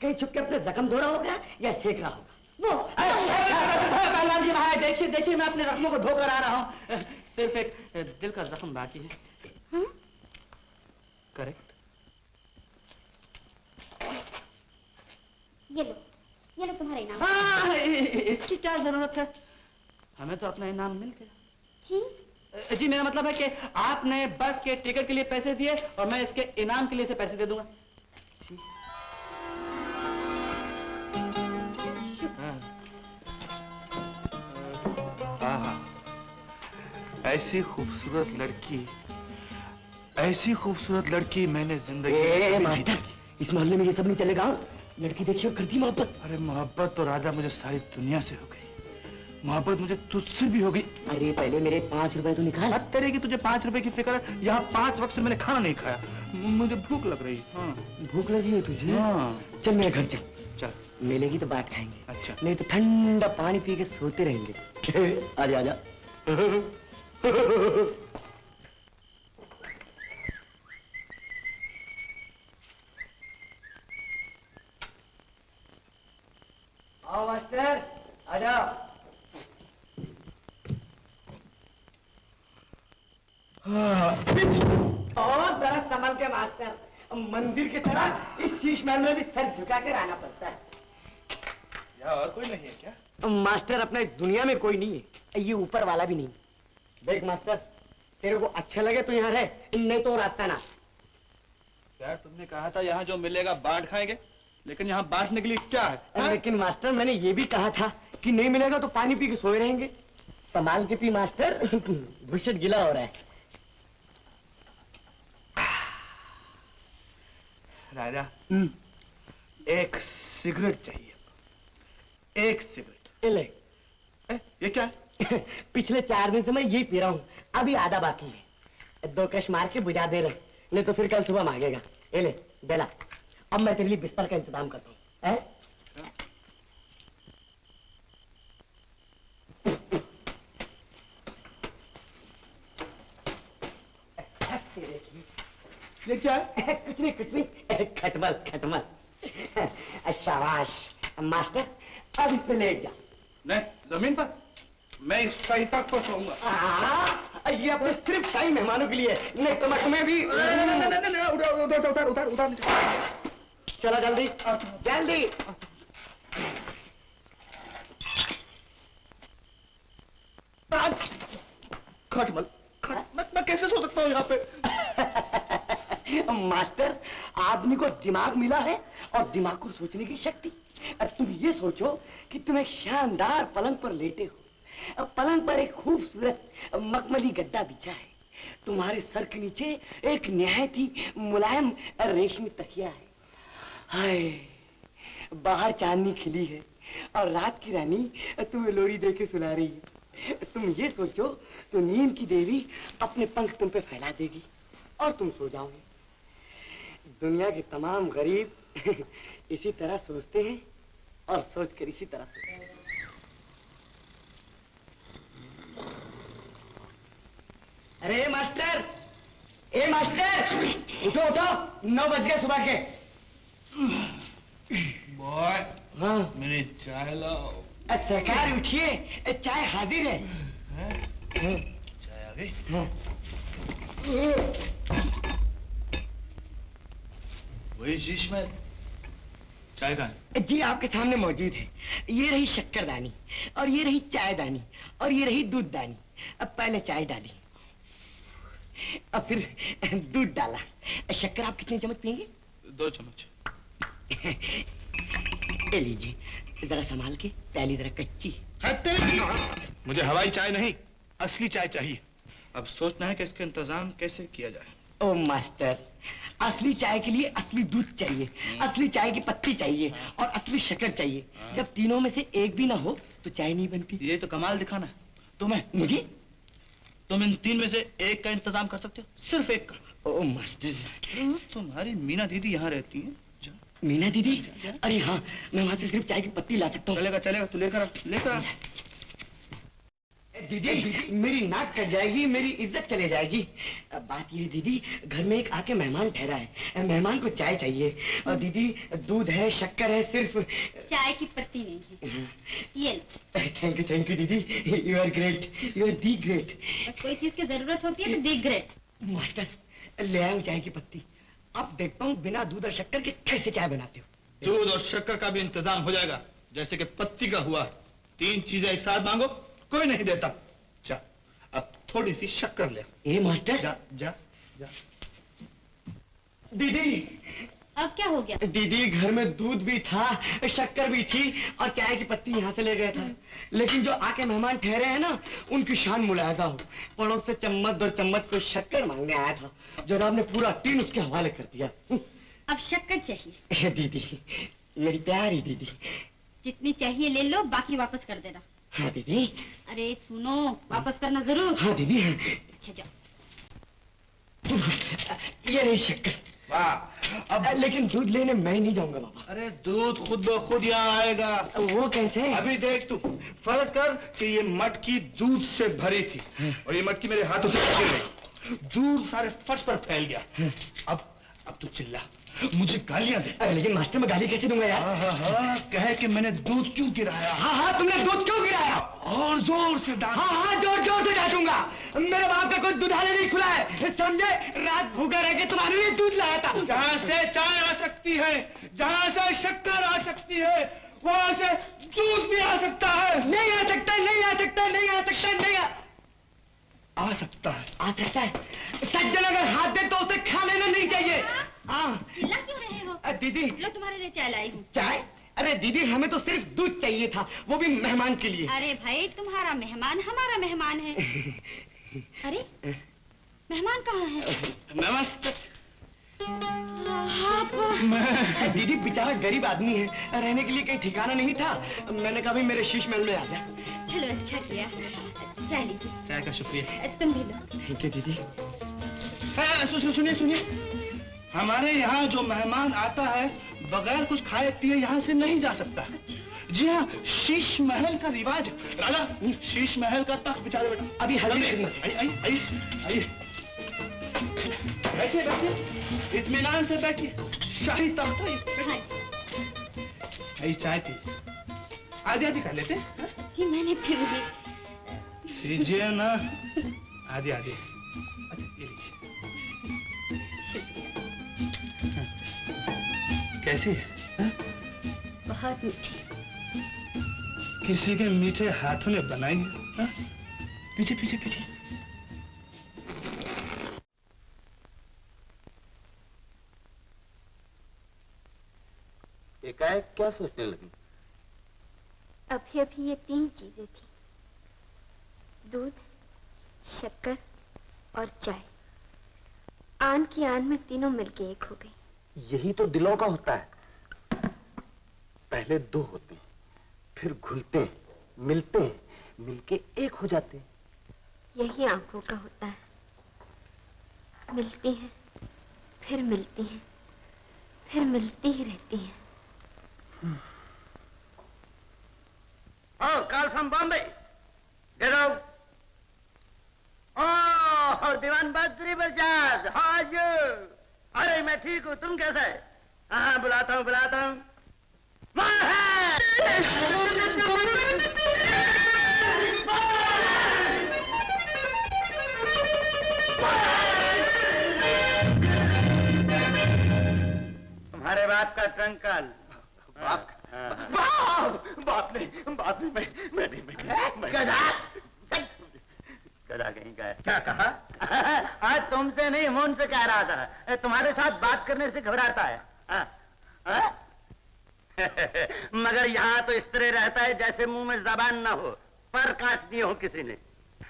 कहीं छुप के अपने जख्म धो रहा होगा या सेक रहा होगा। वो पहलवान जी भाई, देखिए देखिए, मैं अपने जख्मों को धोकर आ रहा हूँ। सिर्फ एक दिल का जख्म बाकी है। हाँ? करेक्ट। ये लो तुम्हारा इनाम। हाँ, इसकी क्या जरूरत है? हमें तो अपना इनाम मिल गया। जी मेरा मतलब है कि आपने बस के टिकट के लिए पैसे दिए और मैं इसके इनाम के लिए से पैसे दे दूंगा। जी। हाँ, ऐसी खूबसूरत लड़की मैंने जिंदगी। मास्टर, इस मोहल्ले में ये सब नहीं चलेगा। लड़की देखियो करती मोहब्बत। अरे मोहब्बत तो राजा मुझे सारी दुनिया से हो गई, मोहब्बत मुझे तुझसे भी होगी। अरे पहले मेरे 5 रुपए तो निकाल। बात करेगी, तुझे 5 रुपए की फिक्र है? यहाँ 5 वक्त से मैंने खाना नहीं खाया, मुझे भूख लग रही। हाँ। भूख लगी है तुझे? हाँ। चल मेरे घर चल। चल। मिलेगी तो बात खाएंगे। अच्छा। नहीं तो ठंडा पानी पी के सोते रहेंगे। आजा आजा। आओ मास्टर, आजा। और जरा संभल के मास्टर, मंदिर की तरह इस शीश महल में भी सर झुका के रहना पड़ता है। यहाँ और कोई नहीं है क्या? मास्टर अपने दुनिया में कोई नहीं है, ये ऊपर वाला भी नहीं। देख मास्टर, तेरे को अच्छा लगे तो यहाँ रहे, नहीं तो रास्ता ना। यार तुमने कहा था यहाँ जो मिलेगा बांट खाएंगे, लेकिन यहाँ बांटने के लिए क्या है? लेकिन मास्टर मैंने ये भी कहा था कि नहीं मिलेगा तो पानी पी के सोए रहेंगे। संभाल के पी मास्टर, भूषण गीला हो रहा है। राजा, एक सिगरेट चाहिए, एक सिगरेट। ले। ये क्या है? पिछले 4 दिन से मैं यही पी रहा हूँ, अभी आधा बाकी है। 2 कश मार के बुझा दे रहे, नहीं तो फिर कल सुबह मांगेगा। ये ले बेला, अब मैं तेरे लिए बिस्तर का इंतजाम करता हूँ। ये क्या है? कुछ नहीं, खटमल खटमल। शाबाश मास्टर, अब इस पे लेट जा। नहीं, जमीन पर। मैं इस शाही तक पर सोऊंगा। ये अपने सिर्फ शाही मेहमानों के लिए, नहीं तो मैं तुम्हें भी। उतार। चलो जल्दी जल्दी। खटमल, मैं कैसे सो सकता हूँ यहाँ पे? मास्टर, आदमी को दिमाग मिला है और दिमाग को सोचने की शक्ति। अब तुम ये सोचो कि तुम एक शानदार पलंग पर लेटे हो, अब पलंग पर एक खूबसूरत मखमली गद्दा बिछा है, तुम्हारे सर के नीचे एक निहायत ही मुलायम रेशमी तकिया है। हाय, बाहर चांदनी खिली है और रात की रानी तुम्हें लोरी दे के सुला रही है। तुम ये सोचो तो नींद की देवी अपने पंख तुम पे फैला देगी और तुम सो जाओगे। दुनिया के तमाम गरीब इसी तरह सोचते हैं और सोचकर इसी तरह सोते हैं। अरे मास्टर, ए मास्टर, उठो उठो, 9 बज गए सुबह के। बॉय, हाँ मेरी चाय लाओ। सरकार उठिए, चाय हाजिर है। चाय आ गई? हाँ। वही शीश में चाय का जी आपके सामने मौजूद है। ये रही शक्करदानी और ये रही चायदानी और ये रही दूधदानी। अब पहले चाय डाली, अब फिर दूध डाला। शक्कर आप कितने चम्मच पिएंगे? 2 चम्मच। ले लीजिए, जरा संभाल के, प्याली जरा कच्ची। मुझे हवाई चाय नहीं, असली चाय चाहिए। अब सोचना है कि इसका इंतजाम कैसे किया जाए। ओ मास्टर, असली चाय के लिए असली दूध चाहिए, असली चाय की पत्ती चाहिए और असली शक्कर चाहिए। जब तीनों में से एक भी ना हो तो चाय नहीं बनती। ये तो कमाल दिखाना है तुम्हें। मुझे? तुम इन 3 में से एक का इंतजाम कर सकते हो, सिर्फ एक का। ओ मास्टर, तुम्हारी मीना दीदी यहाँ रहती है। मीना दीदी? अरे हाँ, मैं वहां से सिर्फ चाय की पत्ती ला सकता हूँ। चलेगा चलेगा, तू लेकर आ। दीदी, मेरी नाक कट जाएगी, मेरी इज्जत चले जाएगी। अब बात ये दीदी, घर में एक आके मेहमान ठहरा है, मेहमान को चाय चाहिए। और दीदी, दूध है, शक्कर है, सिर्फ चाय की पत्ती नहीं है। ये थैंक यू दीदी, you are great, you are the great. बस कोई चीज की जरूरत होती है तो दी ग्रेट। मास्टर, ले आऊं चाय की पत्ती। अब देखता हूँ बिना दूध और शक्कर के कैसे चाय बनाते हो। दूध और शक्कर का भी इंतजाम हो जाएगा, जैसे कि पत्ती का हुआ। 3 चीजें एक साथ मांगो, कोई नहीं देता। जा, अब थोड़ी सी शक्कर ले। ए मास्टर, जा जा जा। दीदी, अब क्या हो गया? दीदी, घर में दूध भी था, शक्कर भी थी और चाय की पत्ती यहाँ से ले गया था। लेकिन जो आके मेहमान ठहरे हैं ना, उनकी शान मुलायजा हो। पड़ोस से चम्मच 2 चम्मच को शक्कर मांगने आया था, जनाब ने पूरा टीन उसके हवाले कर दिया। अब शक्कर चाहिए? दीदी, मेरी प्यारी दीदी। जितनी चाहिए ले लो, बाकी वापस कर देना। हाँ दीदी। अरे सुनो, वापस करना जरूर। हाँ दीदी। अच्छा जाओ। ये रही शक्कर। वाह, अब लेकिन दूध लेने मैं नहीं जाऊंगा बाबा। अरे दूध खुद ब खुद यहाँ आएगा। वो कैसे? अभी देख तू, फर्ज कर कि ये मटकी दूध से भरी थी और ये मटकी मेरे हाथों से गिर गई, दूध सारे फर्श पर फैल गया। अब तू चिल्ला, मुझे गालियां दे। अरे लेकिन मास्टर, मैं गाली कैसे दूंगा यार? हाँ, कहे कि मैंने दूध क्यों गिराया। हाँ, तुमने दूध क्यों गिराया? और जोर से डांट। हाँ, जोर से डांटूंगा। मेरे बाप का कोई दुधाले नहीं खुला है, समझे? रात भूखा रह के तुम्हारे लिए दूध लाया था। जहाँ से चाय आ सकती है, जहाँ से शक्कर आ सकती है, वहाँ से दूध भी आ सकता है। नहीं आ सकता, नहीं आ सकता, नहीं आ सकता, नहीं आ सकता है। आ सकता है। सज्जन अगर हाथ दे तो उसे खा लेना नहीं चाहिए। हाँ। चिल्ला क्यों रहे हो? दीदी, लो तुम्हारे लिए चाय लाई हूँ। चाय? अरे दीदी, हमें तो सिर्फ दूध चाहिए था, वो भी मेहमान के लिए। अरे भाई, तुम्हारा मेहमान हमारा मेहमान है। अरे मेहमान कहाँ है? नमस्ते। दीदी, बेचारा गरीब आदमी है, रहने के लिए कहीं ठिकाना नहीं था। मैंने कहा भाई मेरे शीश महल में आ जा। चलो, अच्छा किया। चाय लीजिए। चाय का शुक्रिया। तुम भी लो। थैंक यू दीदी। सुनिए, हमारे यहाँ जो मेहमान आता है बगैर कुछ खाए पिए यहाँ से नहीं जा सकता। जी हाँ, शीश महल का रिवाज। राजा, शीश महल का तख्त बिछा दे बेटा। अभी आइए, बैठिए, इत्मीनान से बैठिए। शाही तख्त है। आइए, चाय पी। आधी कर लेते। जी मैंने फिर भी। लीजिए ना, आधी। अच्छा, ये लीजिए। कैसी है? बहुत मीठी। किसी के मीठे हाथों ने बनाई है। पीछे। एकाएक क्या सोचने लगी? अभी अभी ये 3 चीजें थी, दूध, शक्कर और चाय। आन की आन में तीनों मिलके एक हो गई। यही तो दिलों का होता है, पहले 2 होते हैं, फिर घुलते हैं, मिलते हैं, मिलके एक हो जाते हैं। यही आंखों का होता है, मिलती हैं, फिर मिलती हैं, फिर मिलती ही रहती हैं। Oh, call from Bombay. Get out. Oh, Diwan Badri Bajaj, how are you? अरे मैं ठीक हूँ, तुम कैसा है? हाँ, बुलाता हूँ। तुम्हारे बाप का ट्रंक कॉल। बाप ने मैं गधा कहीं का है। क्या कहा? आज तुमसे नहीं, मुन से कह रहा था, तुम्हारे साथ बात करने से घबराता है। मगर यहाँ तो इस तरह रहता है जैसे मुंह में जबान ना हो, पर काट दिए हो किसी ने।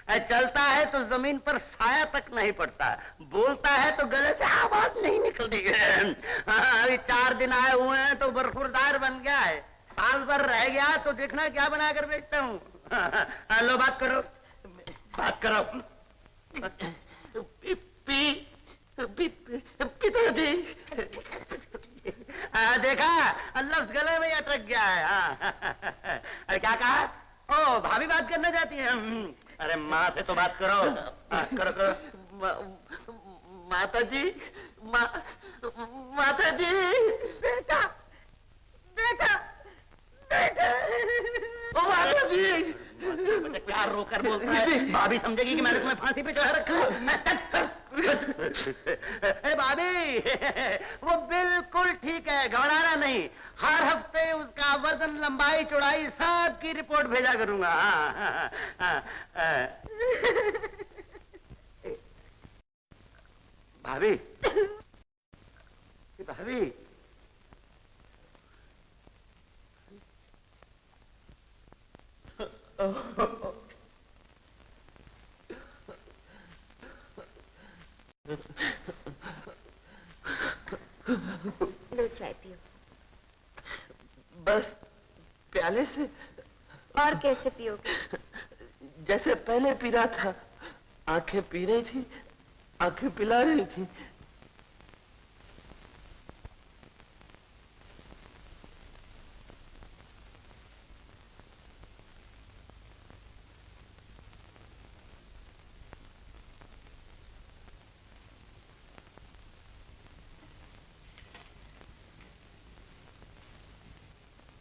चलता है तो जमीन पर साया तक नहीं पड़ता, बोलता है तो गले से आवाज नहीं निकलती। अभी 4 दिन आए हुए हैं तो बरखुरदार बन गया है, साल भर रह गया तो देखना क्या बनाकर बेचता हूँ। लो बात करो। पिताजी देखा, लफ्ज गले में अटक गया है। अरे क्या कहा? ओ, भाभी बात करना चाहती हैं? अरे माँ से तो बात करो। करो। माता जी, माता जी, बेटा, ओ माता जी। प्यार रोकर बोलता है, भाभी समझेगी कि मैंने तुम्हें फांसी पे चढ़ा रखा। भाभी, वो बिल्कुल ठीक है, घबराना नहीं। हर हफ्ते उसका वजन, लंबाई, चौड़ाई सब की रिपोर्ट भेजा करूंगा। भाभी, भाभी, लो चाय पियो। बस प्याले से? और कैसे पियोगे? जैसे पहले पी रहा था, आंखें पी रही थी, आंखें पिला रही थी।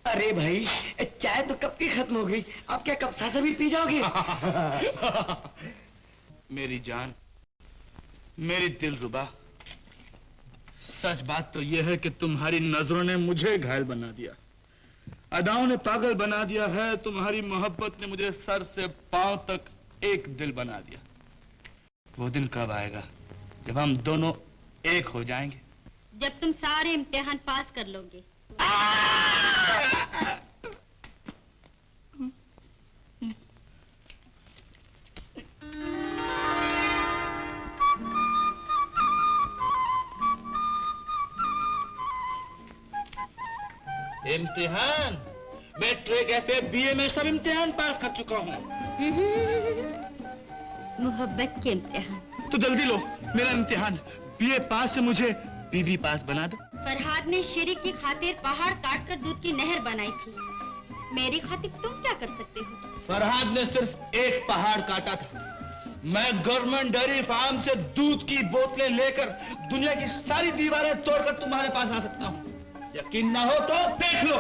अरे भाई, चाय तो कब की खत्म हो गई, अब क्या कब सासा भी पी जाओगे? मेरी जान, मेरी दिलरुबा, सच बात तो यह है कि तुम्हारी नजरों ने मुझे घायल बना दिया, अदाओं ने पागल बना दिया है। तुम्हारी मोहब्बत ने मुझे सर से पांव तक एक दिल बना दिया। वो दिन कब आएगा जब हम दोनों एक हो जाएंगे? जब तुम सारे इम्तिहान पास कर लोगे। इम्तिहान? मैट्रिक, एफए, बीए में सब इम्तिहान पास कर चुका हूँ। मोहब्बत के इम्तिहान। तो जल्दी लो मेरा इम्तिहान, बीए पास से मुझे बीबी पास बना दो। फरहाद ने शिरीक की खातिर पहाड़ काटकर दूध की नहर बनाई थी, मेरी खातिर तुम क्या कर सकते हो? फरहाद ने सिर्फ एक पहाड़ काटा था, मैं गवर्नमेंट डेयरी फार्म से दूध की बोतलें लेकर दुनिया की सारी दीवारें तोड़कर तुम्हारे पास आ सकता हूँ। यकीन ना हो तो देख लो।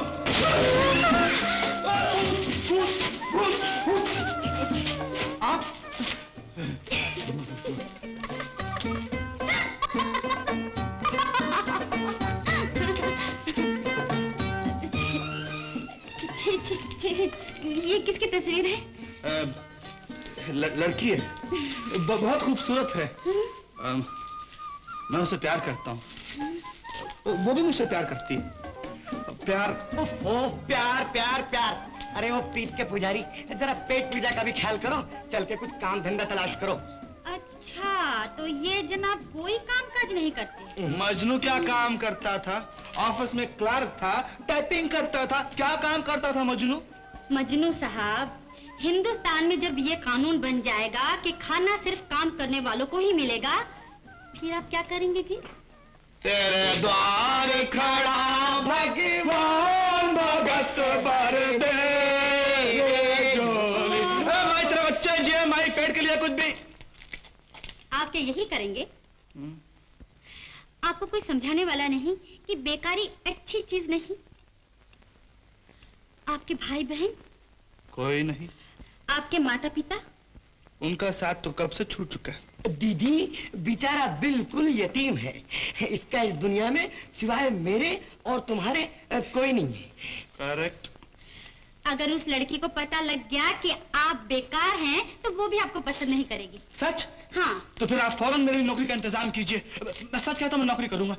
आप ये किसकी तस्वीर है? लड़की है, बहुत खूबसूरत है। मैं उसे प्यार करता हूँ, वो भी मुझसे प्यार करती है। प्यार। ओ प्यार प्यार प्यार। अरे वो पीठ के पुजारी, जरा पेट पूजा का भी ख्याल करो, चल के कुछ काम धंधा तलाश करो। अच्छा, तो ये जनाब कोई काम काज नहीं करते? मजनू क्या काम करता था? ऑफिस में क्लर्क था, टाइपिंग करता था। क्या काम करता था मजनू? मजनू साहब, हिंदुस्तान में जब ये कानून बन जाएगा कि खाना सिर्फ काम करने वालों को ही मिलेगा, फिर आप क्या करेंगे जी? तेरे द्वार खड़ा भगवान भगत बर दे जोली। माई तेरे बच्चे जी, माई पेट के लिए कुछ भी। आप क्या यही करेंगे? आपको कोई समझाने वाला नहीं कि बेकारी अच्छी चीज नहीं? आपके भाई बहन? कोई नहीं। आपके माता पिता? उनका साथ तो कब से छूट चुका है। दीदी बेचारा बिल्कुल यतीम है, इसका इस दुनिया में सिवाय मेरे और तुम्हारे कोई नहीं है। करेक्ट। अगर उस लड़की को पता लग गया कि आप बेकार हैं, तो वो भी आपको पसंद नहीं करेगी। सच? हाँ। तो फिर आप फौरन मेरी नौकरी का इंतजाम कीजिए। मैं सच कहता हूँ, मैं नौकरी करूंगा।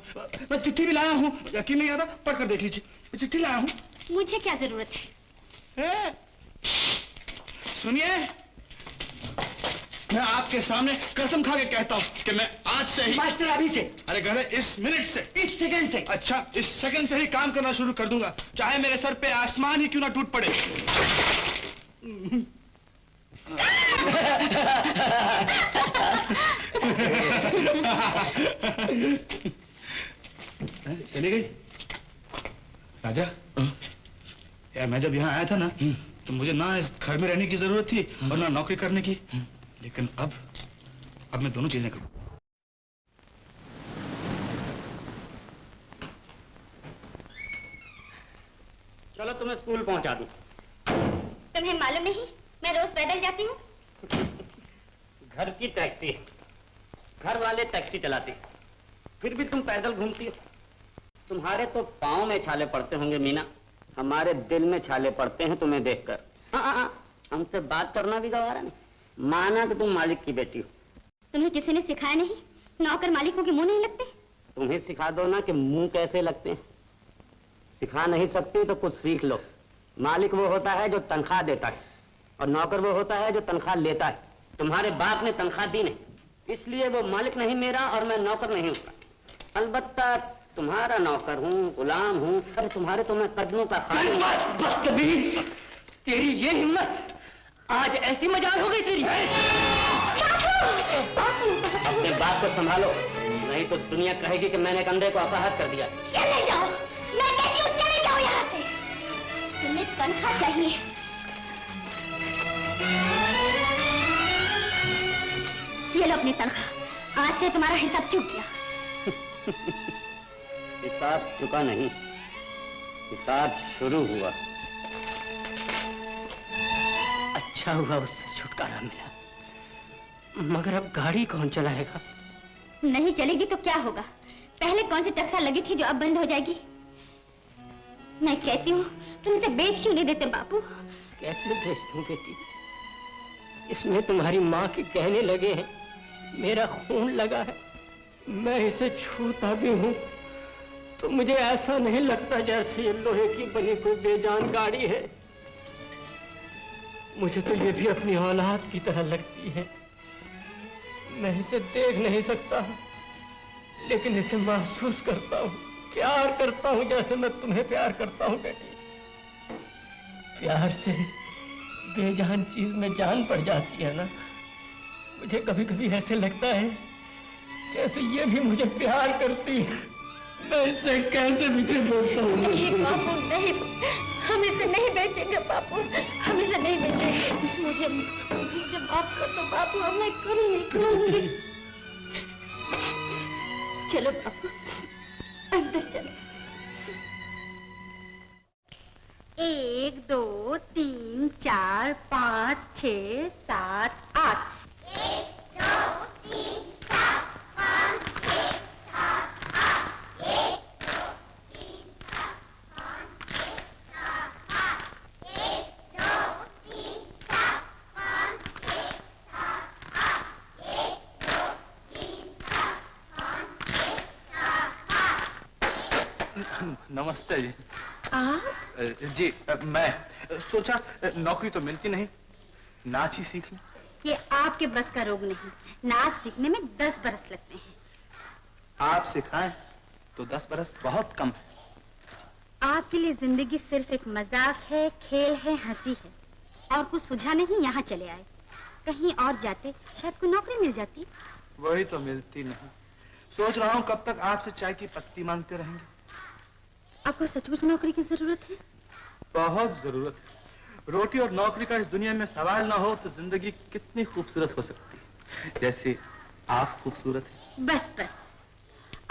मैं चिट्ठी भी लाया हूँ, यकीन नहीं आता, पढ़कर देख लीजिए। चिट्ठी लाया हूँ। मुझे क्या जरूरत है? सुनिए, मैं आपके सामने कसम खा के कहता हूँ कि मैं आज से ही, मास्टर अभी से, अरे कहते इस मिनट से, इस सेकंड से, अच्छा इस सेकंड से ही काम करना शुरू कर दूंगा, चाहे मेरे सर पे आसमान ही क्यों ना टूट पड़े। चली गई राजा। यार मैं जब यहाँ आया था ना, तो मुझे ना इस घर में रहने की जरूरत थी और ना नौकरी करने की, लेकिन अब मैं दोनों चीजें करूँ। चलो तुम्हें स्कूल पहुंचा दूं। तुम्हें मालूम नहीं मैं रोज पैदल जाती हूँ? घर की टैक्सी है, घर वाले टैक्सी चलाते, फिर भी तुम पैदल घूमती हो। तुम्हारे तो पाँव में छाले पड़ते होंगे मीना, हमारे दिल में छाले पड़ते हैं तुम्हें देखकर। हाँ, हमसे बात करना भी गवारा नहीं, माना कि तुम मालिक की बेटी हो। तुम्हें किसी ने सिखाया नहीं? नौकर मालिकों के मुंह नहीं लगते? तुम्हें सिखा दो ना कि मुंह कैसे लगते हैं। सिखा नहीं सकती तो कुछ सीख लो। मालिक वो होता है जो तनख्वाह देता है, और नौकर वो होता है जो तनख्वाह लेता है। तुम्हारे बाप ने तनख्वाह दी नहीं, इसलिए वो मालिक नहीं मेरा और मैं नौकर नहीं उसका। अलबत्ता तुम्हारा नौकर हूँ, गुलाम हूँ। अरे तुम्हारे तो मैं कदमों का बदतमीज, तेरी ये हिम्मत, आज ऐसी मजाल हो गई तेरी। अपने बाप को संभालो, नहीं तो दुनिया कहेगी कि मैंने कंधे को अपहत कर दिया। चले जाओ, मैं कहती हूँ चले जाओ यहाँ से। तुम्हें तनख्वाह चाहिए। ये लो अपनी तनख्वाह, आज से तुम्हारा हिसाब चुक गया। हिसाब चुका नहीं, हिसाब शुरू हुआ। अच्छा हुआ उससे छुटकारा मिला, मगर अब गाड़ी कौन चलाएगा? नहीं चलेगी तो क्या होगा? पहले कौन सी टक्सा लगी थी जो अब बंद हो जाएगी? मैं कहती हूँ तुम इसे बेच क्यों नहीं देते बापू? कैसे बेच दूं बेटी? इसमें तुम्हारी माँ के कहने लगे हैं, मेरा खून लगा है। मैं इसे छूता भी हूँ तो मुझे ऐसा नहीं लगता जैसे ये लोहे की बनी कोई बेजान गाड़ी है। मुझे तो ये भी अपनी औलाद की तरह लगती है। मैं इसे देख नहीं सकता, लेकिन इसे महसूस करता हूँ, प्यार करता हूँ जैसे मैं तुम्हें प्यार करता हूँ बेटी। प्यार से बेजान चीज में जान पड़ जाती है ना। मुझे कभी कभी ऐसे लगता है जैसे ये भी मुझे प्यार करती है। मैं इसे कैसे पीछे बोलता हूँ? नहीं बापू नहीं, हम इसे नहीं बेचेंगे बापू, हम इसे नहीं बेचेंगे। मुझे माफ कर दो बापू, अब मैं कभी नहीं करूंगी। चलो बापू अंदर चलो। 1 2 3 4 5 6 7 8। 1 2 3 4 5 6 7 8। 1 2 3 4 5 6 7 8। 1 2 3 4 5 6 7 8। 1 2 3 4 5 6 7 8। नमस्ते जी। आप? जी मैं सोचा नौकरी तो मिलती नहीं, नाच ही सीख लूं। ये आपके बस का रोग नहीं, नाच सीखने में 10 बरस लगते हैं। आप सिखाएं तो 10 बरस बहुत कम है। आपके लिए जिंदगी सिर्फ एक मजाक है, खेल है, हंसी है, और कुछ सुझा नहीं। यहाँ चले आए, कहीं और जाते शायद कोई नौकरी मिल जाती। वही तो मिलती नहीं। सोच रहा हूँ कब तक आपसे चाय की पत्ती मांगते रहेंगे। आपको सचमुच नौकरी की जरूरत है? बहुत जरूरत है। रोटी और नौकरी का इस दुनिया में सवाल ना हो तो जिंदगी कितनी खूबसूरत हो सकती है, जैसे आप खूबसूरत हैं। बस बस,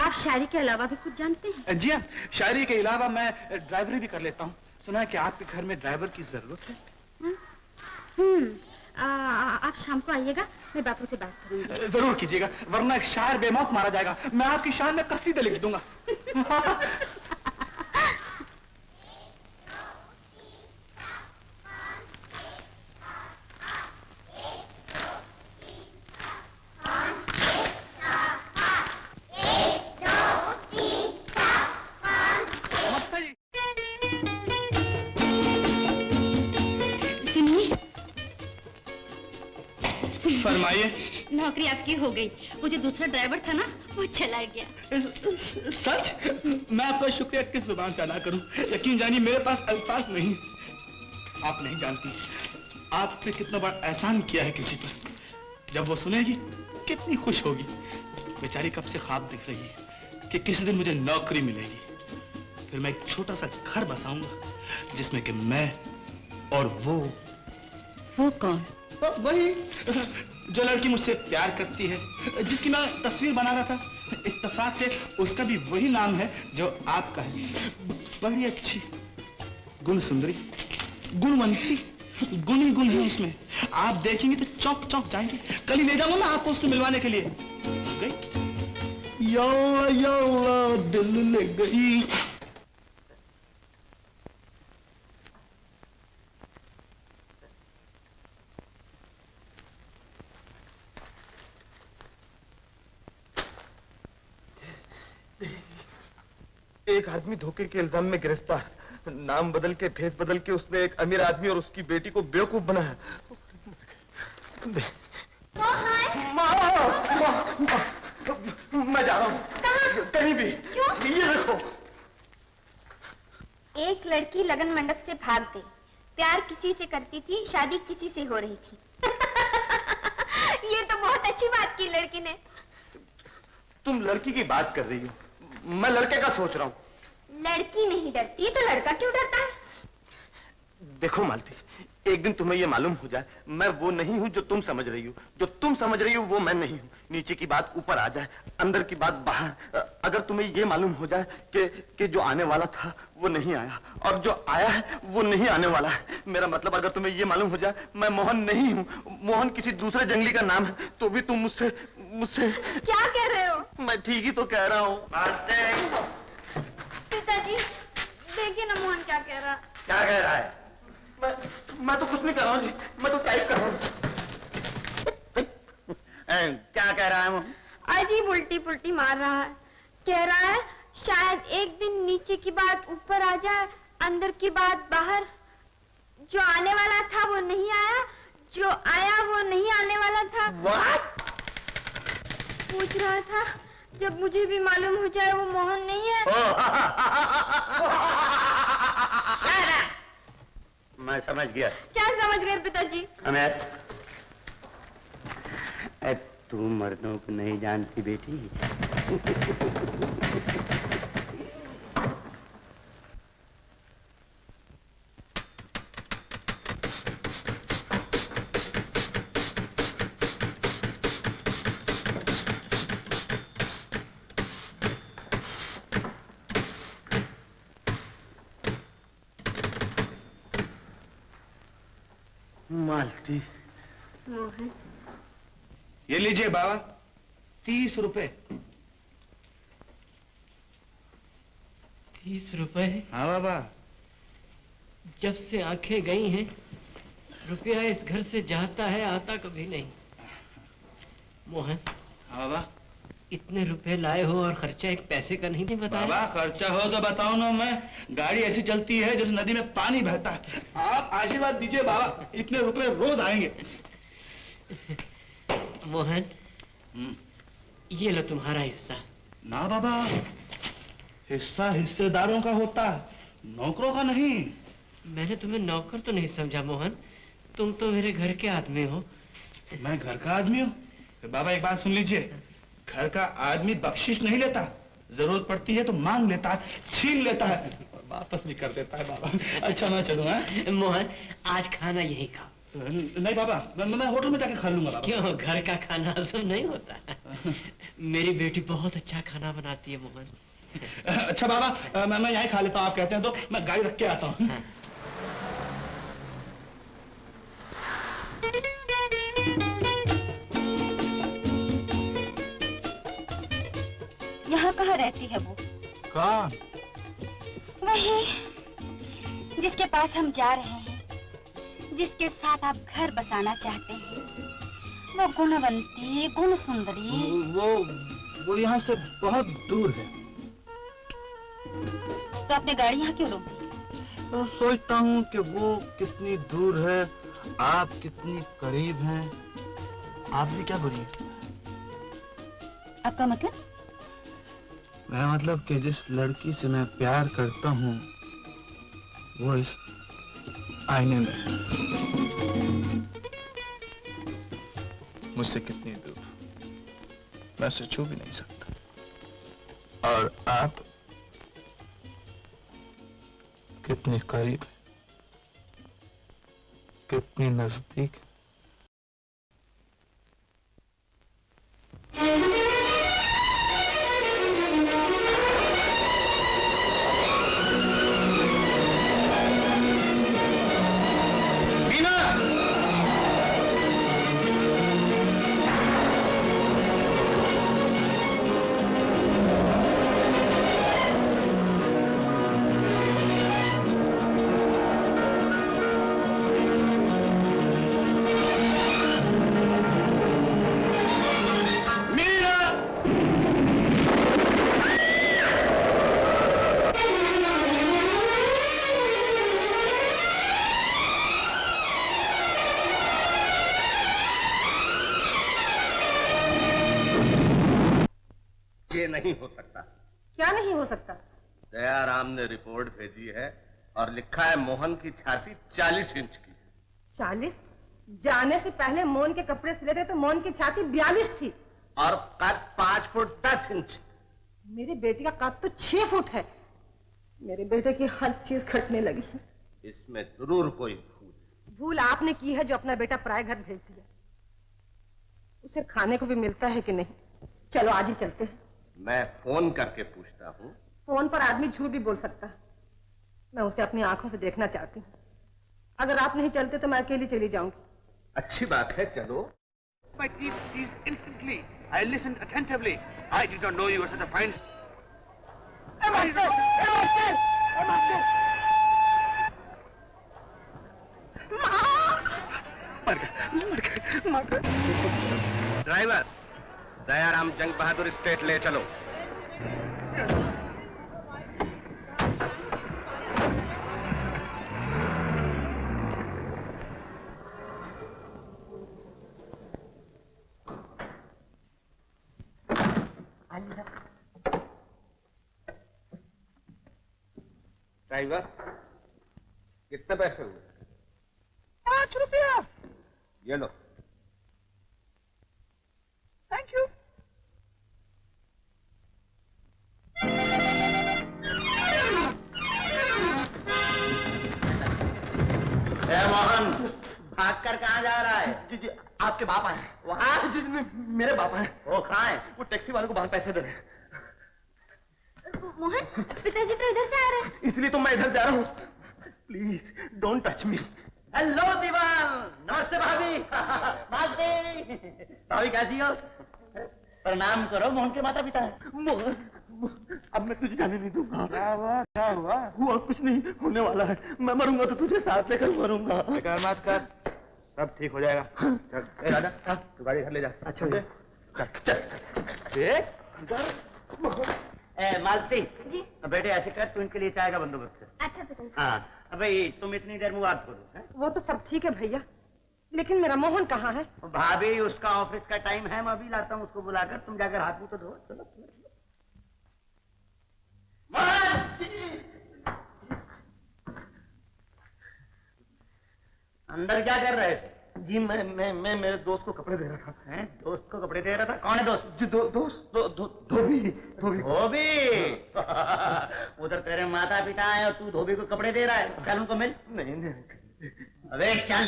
आप शायरी के अलावा भी कुछ जानते हैं? जी हाँ, शायरी के अलावा मैं ड्राइवरी भी कर लेता हूँ। सुना है कि आपके घर में ड्राइवर की जरूरत है। आप शाम को आइएगा, मैं बापू से बात करूंगी। जरूर कीजिएगा, वरना एक शायर बेमौत मारा जाएगा। मैं आपकी शान में कसीदे लिख दूंगा। फरमाइए। नौकरी आपकी हो गई। वो जो दूसरा ड्राइवर था ना, वो चला गया। सच? मैं आपका शुक्रिया किस जुबान से अदा करूं? यकीन जानिए मेरे पास अल्फाज नहीं। आप नहीं जानती आपने कितना बड़ा एहसान किया है किसी पर। जब वो सुनेगी कितनी खुश होगी। बेचारी कब से ख्वाब देख रही है कि किसी दिन मुझे नौकरी मिलेगी, फिर मैं एक छोटा सा घर बसाऊंगा जिसमें कि मैं और वो कौन? वही जो लड़की मुझसे प्यार करती है, जिसकी मैं तस्वीर बना रहा था। इत्तेफाक से उसका भी वही नाम है जो आपका है। बड़ी अच्छी, गुण सुंदरी, गुणवंती, गुण ही गुण है उसमें। आप देखेंगे तो चौंक चौंक जाएंगे। कल ही ले जाऊंगा मैं आपको उससे मिलवाने के लिए। गई या दिल ले गई। एक आदमी धोखे के इल्जाम में गिरफ्तार। नाम बदल के, भेस बदल के उसने एक अमीर आदमी और उसकी बेटी को बेवकूफ बनाया। मैं जा रहा हूँ कहीं भी। क्यों? ये देखो। एक लड़की लगन मंडप से भाग गई। प्यार किसी से करती थी, शादी किसी से हो रही थी। ये तो बहुत अच्छी बात की लड़की ने। तुम लड़की की बात कर रही हो, मैं लड़के का सोच रहा हूँ। लड़की नहीं डरती तो लड़का क्यों डरता है? देखो मालती, एक दिन तुम्हें यह मालूम हो जाए मैं वो नहीं हूं जो तुम समझ रही हो। जो तुम समझ रही हो वो मैं नहीं हूं। नीचे की बात ऊपर आ जाए, अंदर की बात बाहर। अगर तुम्हें यह मालूम हो जाए कि जो आने वाला था वो नहीं आया और जो आया है वो नहीं आने वाला है। मेरा मतलब अगर तुम्हें यह मालूम हो जाए मैं मोहन नहीं हूं, मोहन किसी दूसरे जंगली का नाम है, तो भी तुम मुझसे क्या कह रहे हो? मैं ठीक ही तो कह रहा हूँ। पिताजी देखिए ना मोहन क्या कह रहा। क्या कह रहा है? मैं तो कुछ नहीं कर रहा हूँ जी, मैं तो टाइप कर रहा हूँ। क्या कह रहा है वो? अजीब उल्टी पुल्टी मार रहा है। कह रहा है शायद एक दिन नीचे की बात ऊपर आ जाए, अंदर की बात बाहर। जो आने वाला था वो नहीं आया, जो आया वो नहीं आने वाला था। What? पूछ रहा था जब मुझे भी मालूम हो जाए वो मोहन नहीं है। मैं समझ गया। क्या समझ गए पिताजी? हमें तू मर्दों को नहीं जानती बेटी। मालती, मोहन ये लीजिए बाबा, 30 रुपए। 30 रुपए? हाँ बाबा। जब से आंखें गई हैं रुपया इस घर से जाता है, आता कभी नहीं। मोहन, हाँ बाबा। इतने रुपए लाए हो और खर्चा एक पैसे का नहीं बताया। बाबा खर्चा हो तो बताओ ना, मैं गाड़ी ऐसी चलती है जैसे नदी में पानी बहता है। आप आशीर्वाद दीजिए बाबा, इतने रुपए रोज आएंगे। मोहन, ये लो तुम्हारा हिस्सा। ना बाबा, हिस्सा हिस्सेदारों का होता है, नौकरों का नहीं। मैंने तुम्हें नौकर तो नहीं समझा मोहन, तुम तो मेरे घर के आदमी हो। मैं घर का आदमी हूँ? बाबा एक बात सुन लीजिए, घर का आदमी बख्शिश नहीं लेता, जरूरत पड़ती है तो मांग लेता है, छीन लेता है, वापस भी कर देता है बाबा। अच्छा मैं चलूँ? मोहन, आज खाना यही खाओ। नहीं बाबा, मैं होटल में जाके खा लूंगा बाबा। क्यों, घर का खाना हजम नहीं होता? मेरी बेटी बहुत अच्छा खाना बनाती है मोहन। अच्छा बाबा, मैं यहीं खा लेता हूँ, आप कहते हैं तो मैं गाड़ी रख के आता हूँ। हाँ। यहाँ कहाँ रहती है वो? कौन? वही जिसके पास हम जा रहे हैं, जिसके साथ आप घर बसाना चाहते हैं। वो गुणवंती, गुण सुंदरी। वो यहाँ से बहुत दूर है। तो आपने गाड़ी यहाँ क्यों रोकी? तो सोचता हूँ कि वो कितनी दूर है, आप कितनी करीब हैं। आप भी क्या बोलिए? आपका मतलब? मैं मतलब कि जिस लड़की से मैं प्यार करता हूँ वो इस आईने में मुझसे कितनी दूर, मैं उसे छू भी नहीं सकता। और आप कितनी करीब, कितनी नजदीक। नहीं हो सकता। क्या नहीं हो सकता? दयाराम ने रिपोर्ट भेजी है और लिखा है मोहन की छाती 40 इंच की। 40? जाने से पहले मोहन के कपड़े सिले थे तो मोहन की छाती 42 थी। और कद 5 फुट 10 इंच। मेरी बेटी का कद तो 6 फुट है। मेरे बेटे की हर चीज घटने लगी है। इसमें जरूर कोई भूल आपने की है जो अपना बेटा पराये घर भेज दिया। उसे खाने को भी मिलता है कि नहीं? चलो आज ही चलते हैं। मैं फोन करके पूछता हूँ। फोन पर आदमी झूठ भी बोल सकता है। मैं उसे अपनी आंखों से देखना चाहती हूँ। अगर आप नहीं चलते तो मैं अकेली चली जाऊंगी। अच्छी बात है, चलो। My teeth ceased instantly. I listened attentively. I did not know you were such a fine. Hey, master! Hey, master! Hey, master! Driver, Dayaram जंग बहादुर स्टेट ले चलो। ड्राइवर, कितने पैसे हुए? 5 रुपया। ये लो। Thank you. मोहन, भागकर कहाँ जा रहा है? जी, आपके बाप आए। वहाँ? जी, मेरे बाप आए। वो कहाँ है? वो टैक्सी वाले को बाहर पैसे दे रहे हैं। मोहन, पिताजी तो इधर से आ रहे हैं। इसलिए तो मैं इधर जा रहा हूँ। Please don't touch me. Hello Diwan, नमस्ते भाभी। भाभी कैसी हो? प्रणाम करो, मोहन के माता पिता है। मोहन, अब मैं तुझे जाने नहीं दूंगा। क्या हुआ? क्या हुआ? हुआ कुछ नहीं, होने वाला है। मैं मरूंगा तो तुझे साथ लेकर मरूंगा। फिक्र मत कर, सब ठीक हो जाएगा। चल, ए राजा, तू गाड़ी घर ले जा। अच्छा, चल। मालती जी बेटे ऐसे कर, तू इनके लिए चाय का बंदोबस्त कर। अच्छा पिताजी। हाँ भाई, तुम इतनी देर मुंह हाथ खोलो। वो तो सब ठीक है भैया, लेकिन मेरा मोहन कहाँ है? भाभी उसका ऑफिस का टाइम है, मैं अभी लाता हूँ उसको बुलाकर, तुम जाकर हाथ मुंह तो धो। चलो चलो। अंदर क्या कर रहे थे? जी मैं मेरे दोस्त को कपड़े दे रहा था। हैं? दोस्त को कपड़े दे रहा था? कौन है दोस्त? जी धोबी। धोबी। उधर तेरे माता पिता है और तू धोबी को कपड़े दे रहा है? चल उनको मिल। नहीं। अबे चल। ये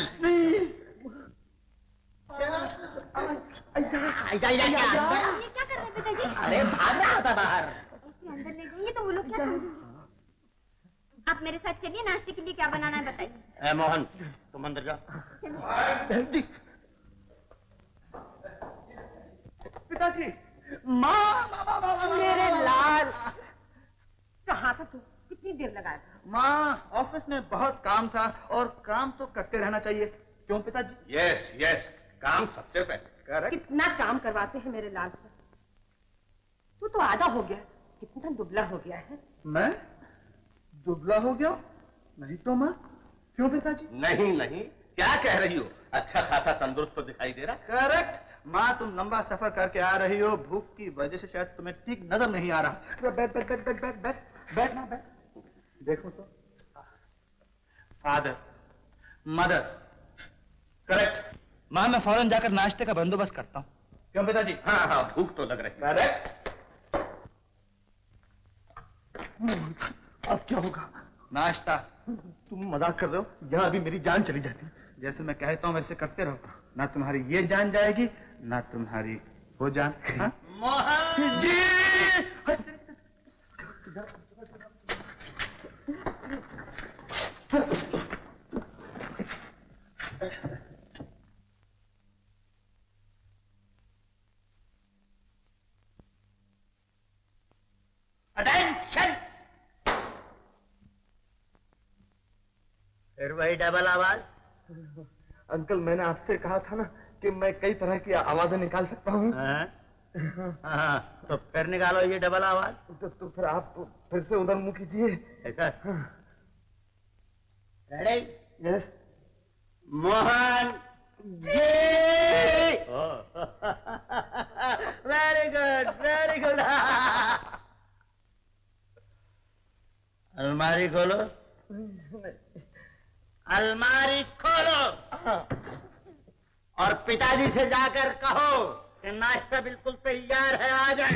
क्या कर रहे हैं पिताजी? अरे भाग रहा था बाहर। ऐसे अंदर ले जाएंगे तो वो लोग क्या समझेंगे? आप मेरे साथ चलिए, नाश्ते के लिए क्या बनाना है बताइए। मोहन तुम अंदर जाओ। चलिए। पिताजी, माँ, मेरे लाल, कहाँ था तू? कितनी देर लगाया था? माँ, ऑफिस में बहुत काम था और काम तो करते रहना चाहिए, क्यों पिताजी? यस यस, काम सबसे पहले। करेक्ट। कितना काम करवाते हैं मेरे लाल से। तू तो आधा हो गया, कितना दुबला हो गया है। मैं दुबला हो गया? नहीं तो माँ, क्यों पिताजी? नहीं, क्या कह रही हो? अच्छा खासा तंदुरुस्त तो दिखाई दे रहा। करेक्ट। माँ, तुम लंबा सफर करके आ रही हो, भूख की वजह से शायद तुम्हें ठीक नजर नहीं आ रहा। बैठ ना, बैठ। देखो तो, फादर, मदर। करेक्ट। माँ, मैं फौरन जाकर नाश्ते का बंदोबस्त करता हूँ, क्यों पिताजी? हाँ, भूख तो लग रही है। करेक्ट। अब क्या होगा? नाश्ता। तुम मजाक कर रहे हो? यहाँ अभी मेरी जान चली जाती। जैसे मैं कहता हूँ वैसे करते रहो, ना तुम्हारी ये जान जाएगी ना तुम्हारी वो जान। हाँ? मोहन जी। अटेंशन। फिर वही डबल आवाज। अंकल, मैंने आपसे कहा था ना कि मैं कई तरह की आवाजें निकाल सकता हूँ। हाँ, तो फिर निकालो ये डबल आवाज। तो फिर आप फिर से उधर मुंह कीजिए। ऐसा? Ready? Yes. Mohan ji. Very good. अलमारी खोलो। अलमारी खोलो और पिताजी से जाकर कहो कि नाश्ता बिल्कुल तैयार है, आ जाए।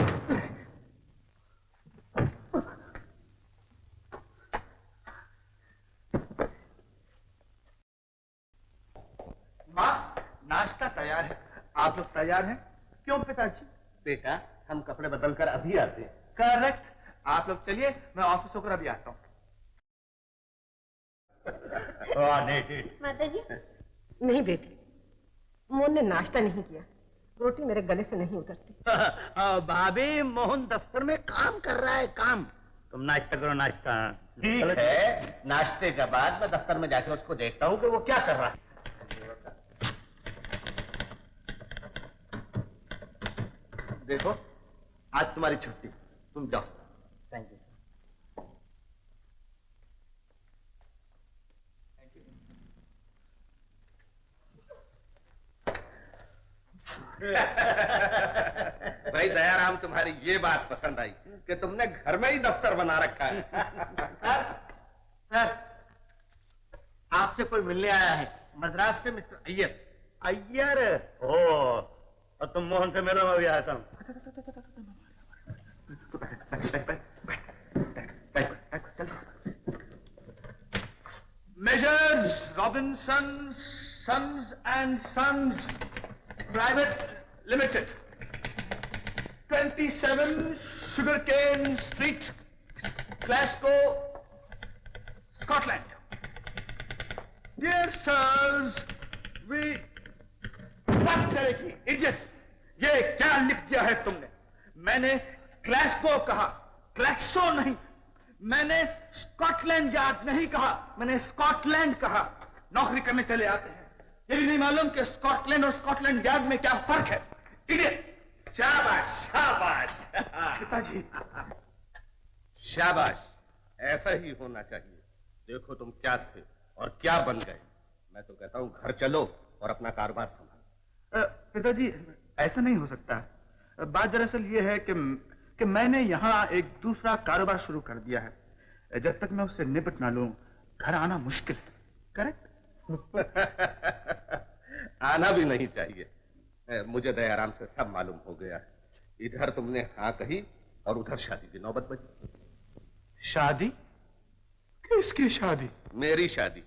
माँ, नाश्ता तैयार है, आप लोग तैयार हैं? क्यों पिताजी? बेटा, हम कपड़े बदलकर अभी आते हैं। करेक्ट। आप लोग चलिए, मैं ऑफिस होकर अभी आता हूँ। माता जी। नहीं बेटी, मोहन ने नाश्ता नहीं किया, रोटी मेरे गले से नहीं उतरती। भाभी, मोहन दफ्तर में काम कर रहा है, काम। तुम नाश्ता करो, नाश्ता। ठीक है, नाश्ते के बाद मैं दफ्तर में जाकर उसको देखता हूँ कि वो क्या कर रहा है। देखो, आज तुम्हारी छुट्टी, तुम जाओ। थैंक यू भाई दयाराम, तुम्हारी ये बात पसंद आई कि तुमने घर में ही दफ्तर बना रखा है। सर, आपसे कोई मिलने आया है, मद्रास से मिस्टर अय्यर। अय्यर? ओ, और तुम मोहन से मिलो, मैं भी आता हूँ। Measures Robinson Sons and Sons Private Limited, 27 Sugarcane Street, Glasgow, Scotland. Dear sirs, we... बात करेगी, इडियट! ये क्या लिख दिया है तुमने? मैंने ग्लासगो कहा, ग्लैक्सो नहीं। मैंने स्कॉटलैंड यार्ड नहीं कहा, मैंने स्कॉटलैंड कहा। नौकरी करने चले आते हैं, ये भी नहीं मालूम कि स्कॉटलैंड और स्कॉटलैंड यार्ड में क्या फर्क है। इडियट! शाबाश शाबाश पिताजी। शाबाश, ऐसा ही होना चाहिए। देखो तुम क्या थे और क्या बन गए। मैं तो कहता हूं घर चलो और अपना कारोबार संभालो। पिताजी ऐसा नहीं हो सकता। बात दरअसल ये है कि मैंने यहाँ एक दूसरा कारोबार शुरू कर दिया है। जब तक मैं उससे निपट ना लूं घर आना मुश्किल है। करेक्ट? आना भी नहीं चाहिए। मुझे दयाराम से सब मालूम हो गया है। इधर तुमने हाँ कही और उधर शादी की नौबत बजी। शादी? किसकी शादी? मेरी शादी।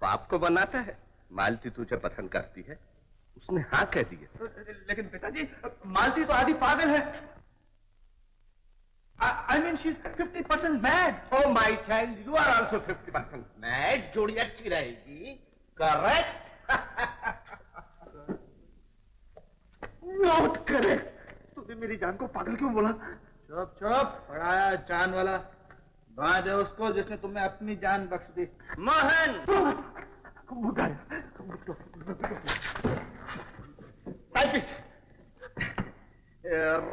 बाप को बनाता है, मालती तुझे पसंद करती है, उसने हाँ कह दी है। लेकिन पिताजी मालती तो आधी पागल है। I mean she's 50% mad. Oh my child, you are also 50% mad. जोड़ी अच्छी रहेगी। Correct? Not correct. तूने मेरी जान को पागल क्यों बोला? चुप चुप, पढ़ाया जान वाला। बांध दे उसको जिसने तुम्हें अपनी जान बख्श दी। Mohan,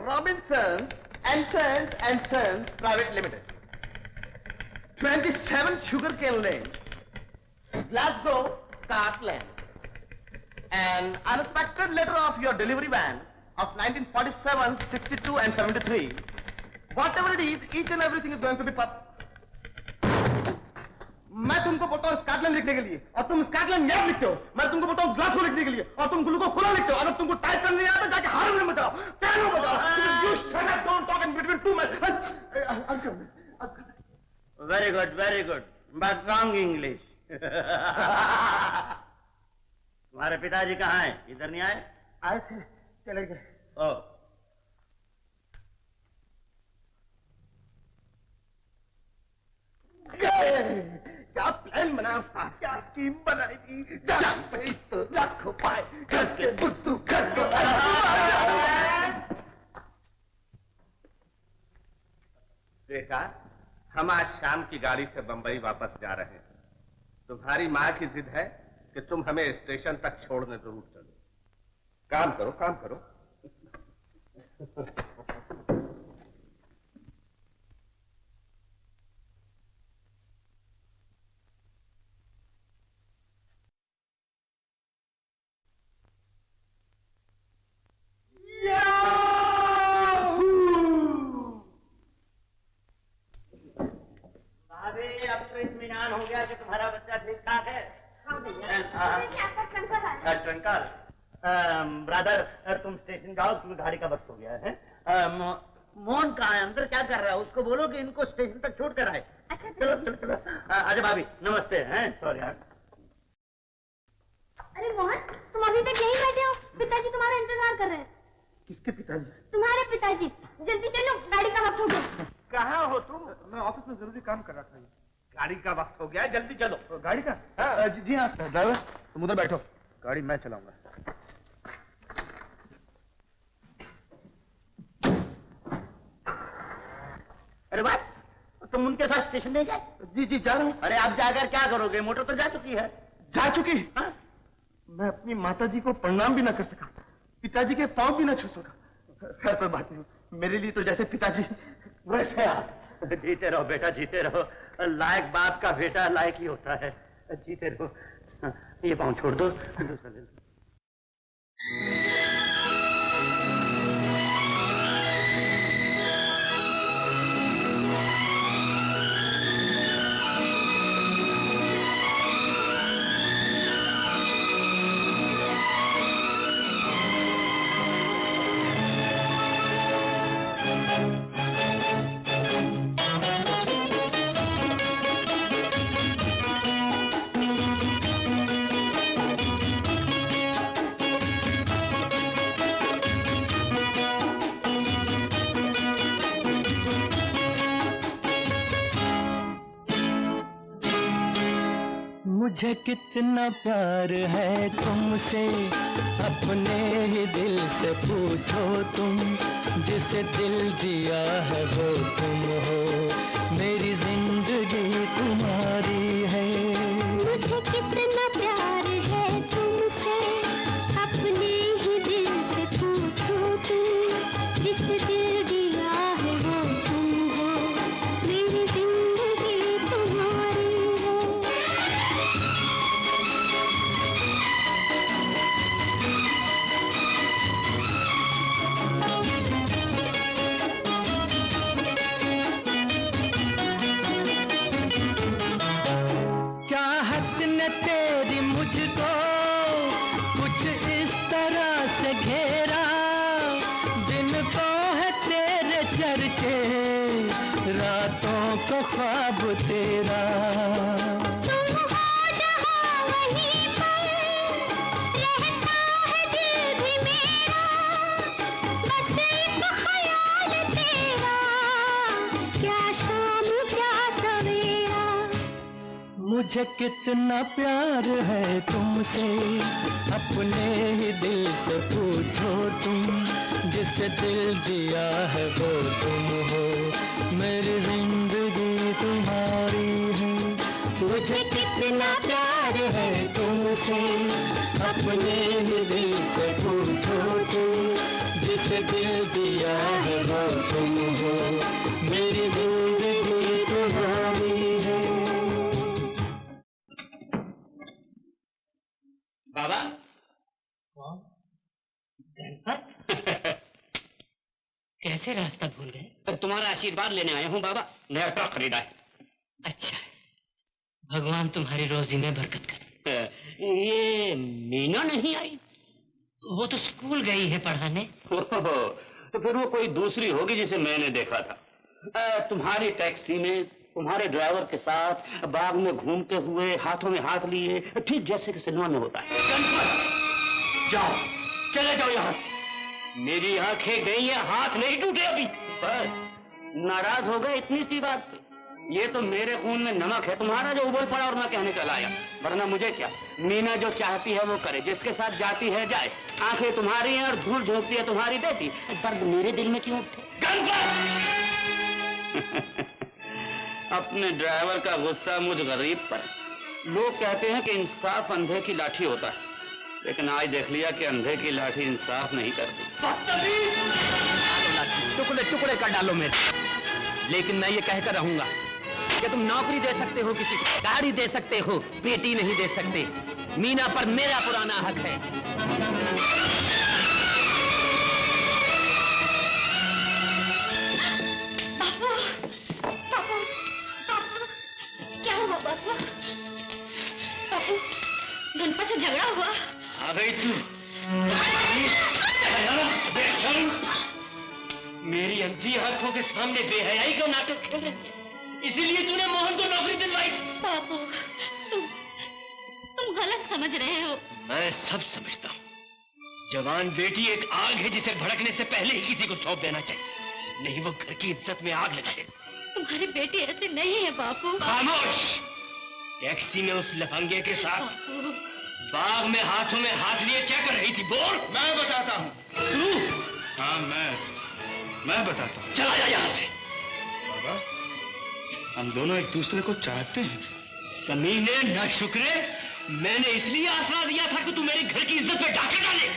Robinson and Sons Private Limited, 27 Sugarcane Lane, Glasgow, Scotland. An unexpected letter of your delivery van of 1947, 62 and 73. Whatever it is, each and everything is going to be मैं तुमको बोलता हूँ स्कॉटलैंड लिखने के लिए और तुम स्कॉटलैंड यार्ड लिखते हो। मैं तुमको बोलता हूँ ग्लासगो लिखने के लिए और तुम ग्लूको कोला लिखते हो। अगर तुमको टाइप करने नहीं आता जाके हारमोनियम बजाओ, पियानो बजाओ। You shut up, don't talk in between two men. Very good but wrong English. तुम्हारे पिताजी कहाँ हैं? इधर नहीं आए? आए थे, चले गए। ओ, क्या प्लान बनाया था, क्या स्कीम बनाई थी। जान पे तो लाखों पाए, घर के बुद्धू घर को। देखा, हम आज शाम की गाड़ी से बंबई वापस जा रहे हैं। तुम्हारी माँ की जिद है कि तुम हमें स्टेशन तक छोड़ने जरूर चलो। काम करो, काम करो। अब तो इत्मीनान हो गया कि तुम्हारा बच्चा ठीक ठाक है। ट्विंकल, ब्रदर तुम स्टेशन जाओ क्योंकि गाड़ी का वक्त हो गया है। मोहन कहाँ है? अंदर क्या कर रहा है? उसको बोलो कि इनको स्टेशन तक छोड़ कर आए। अच्छा चलो चलो चलो। अच्छा भाभी नमस्ते। हैं सॉरी यार। अरे मोहन, तुम अभी तक यहीं बैठे हो? पिताजी तुम्हारा इंतजार कर रहे हैं। किसके पिताजी? तुम्हारे पिताजी। जल्दी चलो, गाड़ी का वक्त हो गया। कहाँ हो तुम? मैं ऑफिस में जरूरी काम कर रहा था। गाड़ी का वक्त हो गया, जल्दी चलो। गाड़ी का? जी हाँ ड्राइवर, तुम उधर बैठो, गाड़ी मैं चलाऊंगा। अरे बात, तुम उनके साथ स्टेशन नहीं गए? जी जी जा रहा हूँ। अरे आप जाकर क्या करोगे? मोटर तो जा चुकी है। जा चुकी? हाँ? मैं अपनी माताजी को प्रणाम भी ना कर सका, पिताजी के पांव भी ना छू सका। खैर कोई बात नहीं, मेरे लिए तो जैसे पिताजी वैसे आप। जीते रहो बेटा, जीते रहो। लायक बाप का बेटा लायक ही होता है। जीते रहो। ये पाँव छोड़ दो, दूसरा ले लो। मुझे कितना प्यार है तुमसे, अपने ही दिल से पूछो तुम। जिसे दिल दिया है वो तुम हो, मेरी जिंदगी तुम्हारी है। मुझे कितना प्यार है तुमसे, अपने ही दिल से रातों का ख्वाब तेरा। तुम हो जहाँ वहीं पर रहता है दिल भी मेरा, बस एक ख्याल तेरा, क्या शाम क्या सवेरा। मुझे कितना प्यार है तुमसे, अपने ही दिल से पूछो तुम, जिससे दिल दिया है वो तुम हो, मेरी जिंदगी तुम्हारी है। मुझे कितना प्यार है तुमसे, अपने ही दिल से पूछो तुम, जिससे दिल दिया है वो तुम हो, मेरी जिंदगी तुम्हारी है। बाबा कैसे रास्ता भूल गए? तुम्हारा आशीर्वाद लेने आया हूँ बाबा। नया ट्रक खरीदा है। अच्छा है, भगवान तुम्हारी रोजी में बरकत करे। ये मीना नहीं आई? वो तो स्कूल गई है पढ़ाने। तो फिर वो कोई दूसरी होगी जिसे मैंने देखा था तुम्हारी टैक्सी में, तुम्हारे ड्राइवर के साथ बाग में घूमते हुए, हाथों में हाथ लिए, ठीक जैसे कि सिनेमा में होता है। जाओ, चले जाओ यहाँ से। मेरी आंखें गई हैं, हाथ नहीं टूटे अभी। बस नाराज हो गए इतनी सी बात पे। ये तो मेरे खून में नमक है तुम्हारा जो उबल पड़ा और मैं कहने चला आया, वरना मुझे क्या। मीना जो चाहती है वो करे, जिसके साथ जाती है जाए। आंखें तुम्हारी हैं और धूल झोंकती है तुम्हारी बेटी, दर्द मेरे दिल में क्यों उठे? अपने ड्राइवर का गुस्सा मुझ गरीब पर। लोग कहते हैं कि इंसाफ अंधे की लाठी होता है, लेकिन आज देख लिया कि अंधे की लाठी इंसाफ नहीं करती। टुकड़े टुकड़े कर डालो मेरे, लेकिन मैं ये कहकर रहूंगा कि तुम नौकरी दे सकते हो, किसी को गाड़ी दे सकते हो, बेटी नहीं दे सकते। मीना पर मेरा पुराना हक है। बापू, बापू, बापू, क्या हुआ बापू? बापू, गणपत से झगड़ा हुआ? आ गई तू। मेरी अंधी आंखों के सामने बेहयाई का नाटक खेल रही है, इसीलिए तूने मोहन को नौकरी दिलवाई। बापू, तुम गलत समझ रहे हो। मैं सब समझता हूँ। जवान बेटी एक आग है जिसे भड़कने से पहले ही किसी को सौंप देना चाहिए, नहीं वो घर की इज्जत में आग लगा देती। तुम्हारी बेटी ऐसे नहीं है बापू। खामोश! टैक्सी में उस लफंगे के साथ बाग में हाथों में हाथ लिए क्या कर रही थी? बोल। मैं बताता हूँ। तू? हाँ मैं बताता हूँ। चला जा यहाँ से। बाबा, हम दोनों एक दूसरे को चाहते हैं। कमीने न शुक्रे, मैंने इसलिए आसरा दिया था कि तू मेरे घर की इज्जत पे डाका डाले।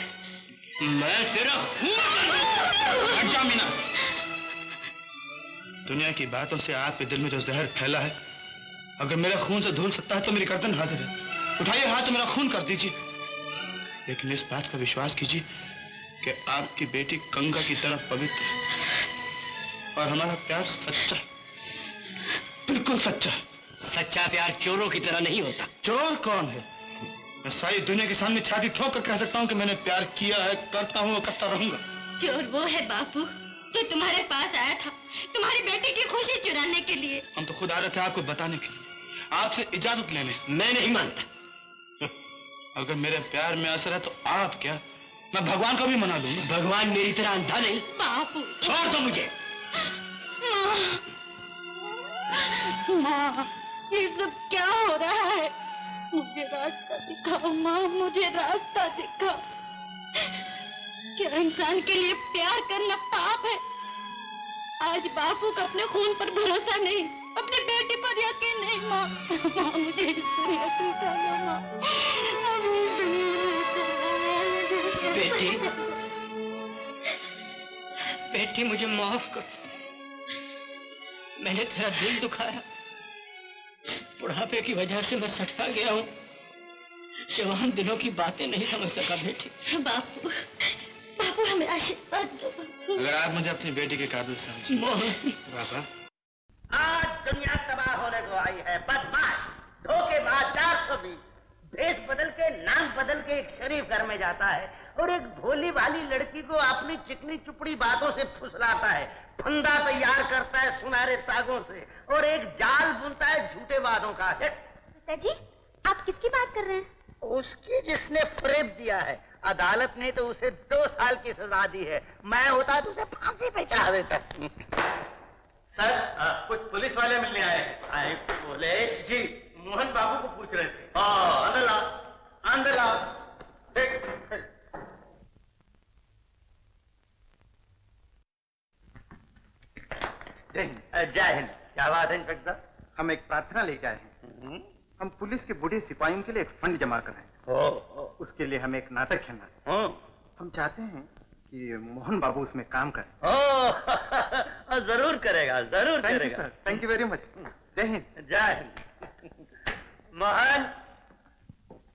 मैं तेरा खून हट जा मीना। दुनिया की बातों से आपके दिल में जो जहर फैला है, अगर मेरे खून से धुल सकता है तो मेरी गर्दन हाजिर है। उठाइए हाथ तो मेरा खून कर दीजिए, लेकिन इस बात का विश्वास कीजिए कि आपकी बेटी गंगा की तरह पवित्र है और हमारा प्यार सच्चा है, बिल्कुल सच्चा है। सच्चा प्यार चोरों की तरह नहीं होता। चोर कौन है? मैं सारी दुनिया के सामने छाती ठोक कर कह सकता हूँ कि मैंने प्यार किया है, करता हूँ और करता रहूंगा। चोर वो है बापू जो तुम्हारे पास आया था तुम्हारी बेटी की खुशी चुराने के लिए। हम तो खुद आ रहे थे आपको बताने के लिए, आपसे इजाजत लेने। मैं नहीं मानता। अगर मेरे प्यार में असर है तो आप क्या, मैं भगवान को भी मना लूंगा। भगवान मेरी तरह अंधा नहीं। बापू छोड़ दो मुझे। माँ, ये सब क्या हो रहा है? मुझे रास्ता दिखाओ माँ, मुझे रास्ता दिखाओ। क्या इंसान के लिए प्यार करना पाप है? आज बापू का अपने खून पर भरोसा नहीं, अपने बेटे पर यकीन नहीं। माँ, माँ मुझे इस दुनिया से उठा लो माँ। बेटी, बेटी मुझे माफ कर, मैंने तेरा दिल दुखाया। बुढ़ापे की वजह से मैं सटका गया हूँ, जवान दिनों की बातें नहीं समझ सका बेटी। बापू, बापू हमें आशीर्वाद दो। अगर आप मुझे अपनी बेटी के काबिल समझे। बाबा, आज दुनिया तबाह होने को आई है। बदमाश, धोखेबाज, 420 भेष बदल के, नाम बदल के एक शरीफ घर में जाता है और एक भोली भाली लड़की को अपनी चिकनी चुपड़ी बातों से फुसलाता है, फंदा तैयार करता है सुनहरे तागों से और एक जाल बुनता है झूठे वादों का। पिताजी, आप किसकी बात कर रहे हैं? उसकी जिसने फरेब दिया है। अदालत ने तो उसे 2 साल की सजा दी है, मैं होता तो उसे फांसी पे चढ़ा देता। सर कुछ पुलिस वाले मिलने आए हैं। आए बोले जी, मोहन बाबू को पूछ रहे थे। अंदर लाओ, अंदर लाओ। जय हिंद। जय हिंद। क्या बात है इंस्पेक्टर? हम एक प्रार्थना लेके आए हैं। हम पुलिस के बूढ़े सिपाहियों के लिए एक फंड जमा कर रहे हैं। उसके लिए हमें एक नाटक खेलना है। हम चाहते हैं कि मोहन बाबू उसमें काम करें। जरूर करेगा, जरूर थैंक यू करेगा। Sir, thank you very much. जय हिंद। जय हिंद। मोहन,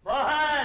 मोहन।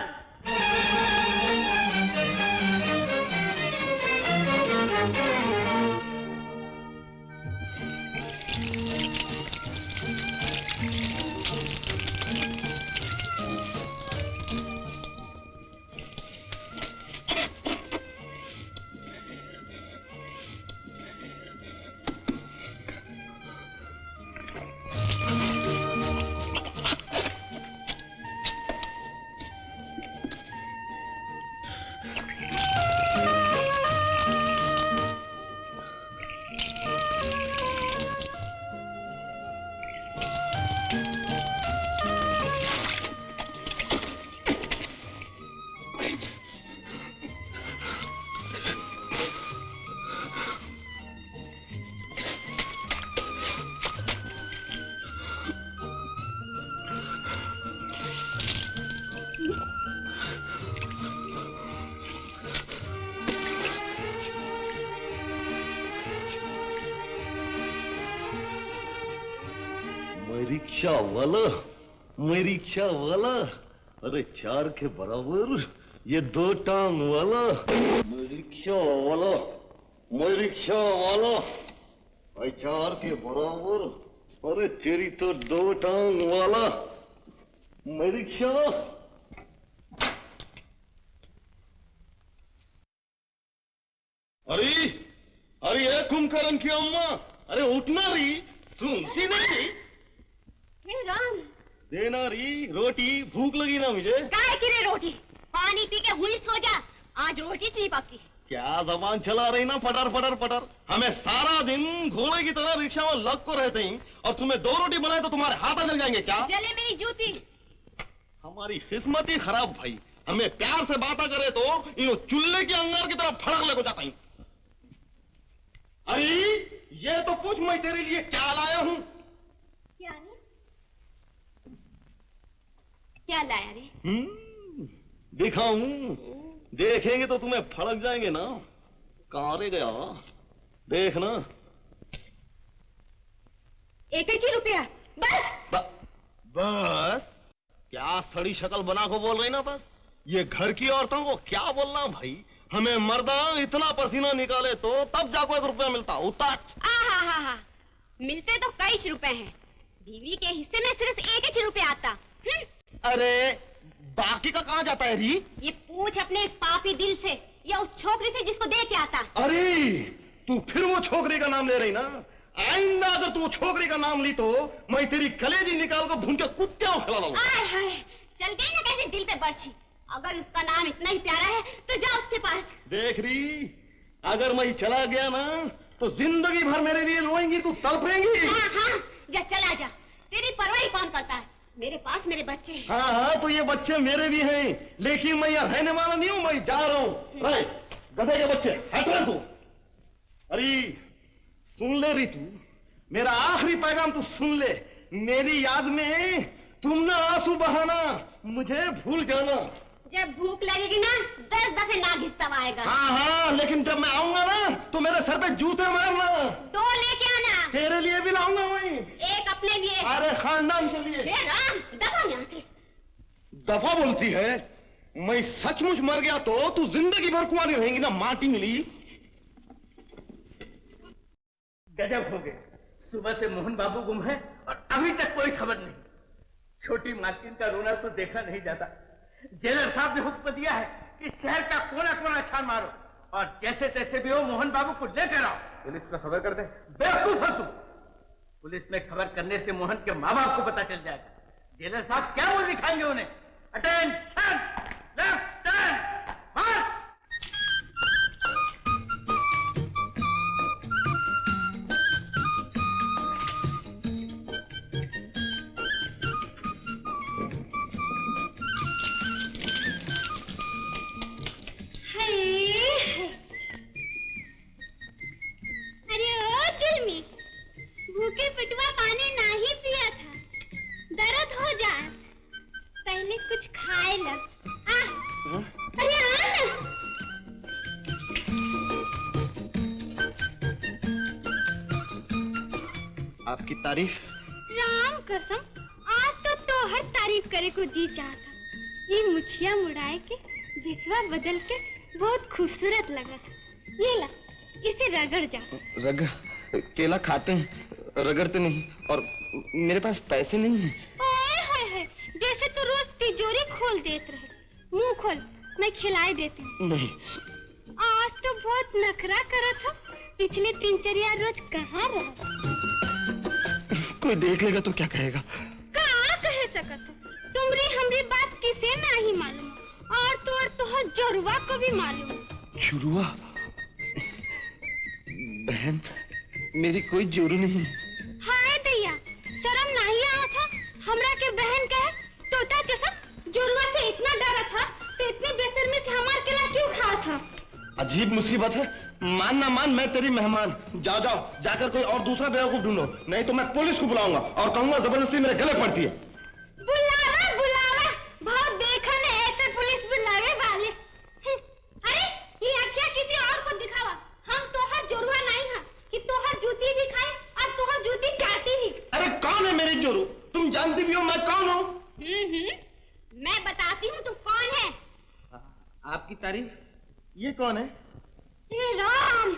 मैं रिक्शा वाला, अरे 4 के बराबर ये 2 टांग वाला। मैं रिक्शा वाला, अरे 4 के बराबर, अरे तेरी तो 2 टांग वाला। मैं रिक्शा। अरे ये कुंभकर्ण की अम्मा, अरे उठना रही, सुनती नहीं। राम, देना री रोटी, भूख लगी ना मुझे। काय की रे रोटी, पानी पी के हुई सो जा, आज रोटी चाहिए पक्की। क्या जबान चला रही ना, पटर पटर पटर। हमें सारा दिन घोड़े की तरह रिक्शा में लग को रहते हैं और तुम्हें 2 रोटी बनाए तो तुम्हारे हाथ जल जाएंगे क्या? जले मेरी जूती। हमारी किस्मत ही खराब भाई, हमें प्यार से बातें करे तो इन चूल्हे के अंगार की तरफ फड़क लेको जाता है। अरे ये तो पूछ, मैं तेरे लिए क्या लाया हूँ। क्या लाया रे? दिखाऊं? देखेंगे तो तुम्हें फड़क जाएंगे ना। कहां रे गया, देखना। 1 रुपया बस। बस क्या सड़ी शक्ल बना को बोल रही ना बस। ये घर की औरतों को क्या बोलना भाई, हमें मर्दा इतना पसीना निकाले तो तब जाको 1 रुपया मिलता। उताच हा मिलते तो कई रुपए हैं, बीवी के हिस्से में सिर्फ 1 रुपया आता। अरे बाकी का कहाँ जाता है री? ये पूछ अपने इस पापी दिल से या उस छोकरी से जिसको दे के आता। अरे तू फिर वो छोकरी का नाम ले रही ना। आइंदा अगर तू छोकरी का नाम ली तो मैं तेरी कलेजी निकाल कर भून के कुत्ते खिला दूंगा। चल गई ना कैसे दिल पे बर्छी। अगर उसका नाम इतना ही प्यारा है तो जा उसके पास। देख री, अगर मैं चला गया ना तो जिंदगी भर मेरे लिए रोएंगी, तू तड़पेंगी। हाँ, जा चला जा, तेरी परवाह कौन करता है। मेरे पास मेरे बच्चे हैं। हाँ, तो ये बच्चे मेरे भी हैं, लेकिन मैं यहाँ रहने वाला नहीं हूँ, मैं जा रहा हूँ। गधे के बच्चे हट रहे तू। अरे सुन ले रही तू, मेरा आखिरी पैगाम तू सुन ले। मेरी याद में तुम ना आंसू बहाना, मुझे भूल जाना। जब भूख लगेगी ना 10 दफे नागिस तब आएगा। हाँ, लेकिन जब मैं आऊंगा ना तो मेरे सर पे जूते मारना। 2 लेके आना। तेरे लिए भी लाऊंगा मैं। 1 अपने लिए। अरे खानदान के लिए। राम, दफा यहाँ से। दफा बोलती है, मैं सचमुच मर गया तो तू जिंदगी भर कुंवारी रहेंगी ना। माटी मिली। गजब हो गया, सुबह से मोहन बाबू गुम है और अभी तक कोई खबर नहीं। छोटी मालकिन का रोना तो देखा नहीं जाता। जेलर साहब ने हुक्म दिया है कि शहर का कोना कोना छान मारो और जैसे तैसे भी हो मोहन बाबू को लेकर आओ। पुलिस को खबर कर दे। बेवकूफ हो तुम। पुलिस में खबर करने से मोहन के माँ बाप को पता चल जाएगा। जेलर साहब क्या मुंह दिखाएंगे उन्हें? अटेंशन, लेफ्ट टर्न, मार्च। भूखे पिटवा पानी नहीं पिया था, दर्द हो जाए, पहले कुछ खाए लग। अरे आ ना। आपकी तारीफ। राम कसम, आज तो हर तारीफ करे को जी चाहता। ये मुछिया मुड़ाए के बिस्वा बदल के बहुत खूबसूरत लगा था। ये ला, इसे रगड़ जा। रगड़? केला खाते हैं, रगड़ते नहीं, और मेरे पास पैसे नहीं हैं। ओए होए होए, जैसे तू रोज तिजोरी खोल देते रहे। मुंह खोल, मैं खिलाई देती हूँ। नहीं। आज तो बहुत नखरा करा था। पिछले 3-4 रोज कहाँ रहा? कोई देख लेगा तो क्या कहेगा? कहाँ कहे सकत हो? तुमरी हमरी बात किसे नहीं मालूम, और तो हर जोरुआ को भी मालूम। जोरुआ? बहन, मेरी कोई जोरू नहीं। हाय दैया, शर्म नहीं आया था हमरा के बहन कहे? तोता जैसा जोरुआ से इतना डरा था तो इतनी बेशर्मी से हमार केला क्यों खा था? अजीब मुसीबत है। मान ना मान, मैं तेरी मेहमान। जाओ जाओ, जाकर कोई और दूसरा बेवकूफ ढूंढो, नहीं तो मैं पुलिस को बुलाऊंगा और कहूंगा जबरदस्ती मेरे गले पड़ती है। बुलावा बुलावा, बहुत देखा ने ऐसे पुलिस बुलावे वाले। अरे ये आख्या किसी और को दिखावा। हम तोहर जोरुआ नहीं है कि तोहर जूती भी खाए और तोहर जूती चाटी भी। अरे कौन है मेरी जोरू? तुम जानती भी हो मैं कौन हूँ? मैं बताती हूँ तू कौन है। आपकी तारीफ। ये कौन है? हे राम,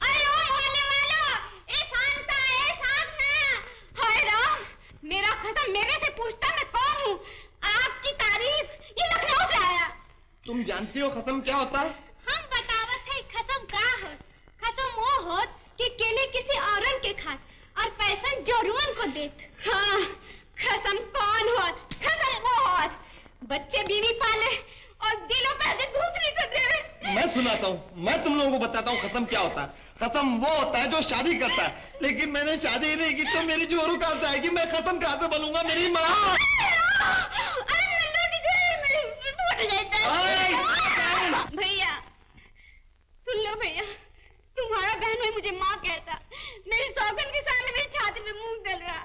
अरे ओ मोहल्ले वालों, ए शांता, ए शांता। हाय राम, मेरा खसम मेरे से पूछता मैं कौन हूँ। आपकी तारीफ, ये लखनऊ से आया। तुम जानती हो खत्म क्या होता है? हम बतावत है खसम का हो। खसम वो होत कि केले किसी औरन के खात और पैसा जोरुअन को देत। हाँ, खसम कौन होत? खसम वो होत बच्चे बीवी पाले और दिलों पैसे दूसरी को दे। मैं सुनाता हूँ, मैं तुम लोगों को बताता हूँ खत्म क्या होता है। खत्म वो होता है जो शादी करता है, लेकिन मैंने शादी ही नहीं की तो मेरी जोरू कहाँ से आएगी? मैं खत्म कहाँ से बनूंगा? मेरी माँ। भैया सुन लो भैया, तुम्हारा बहन में मुझे माँ कहता। मेरी सौगन के सामने मेरी छाती पे मुंह दल रहा।